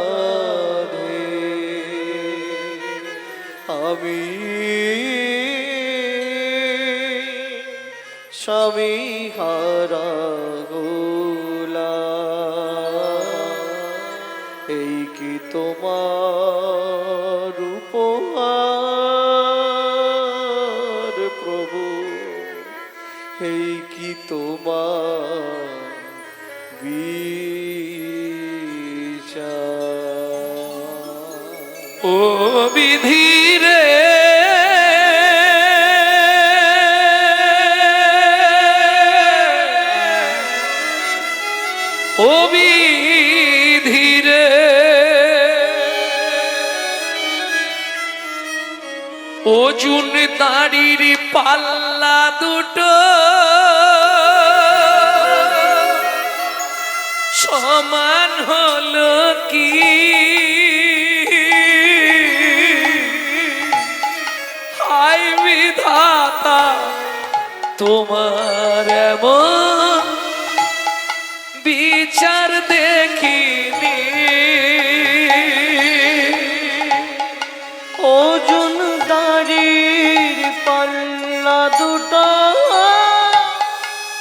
আমি স্বামী হারা গোলাম। এই কি তোমার উপহার প্রভু, এই কি তোমার বিচার। ও বিধিরে ও বিধিরে, অর্জুন দাঁড়ির পাল্লা দুটো সমান হলো কি, হায় বিধাতা তোমার এমন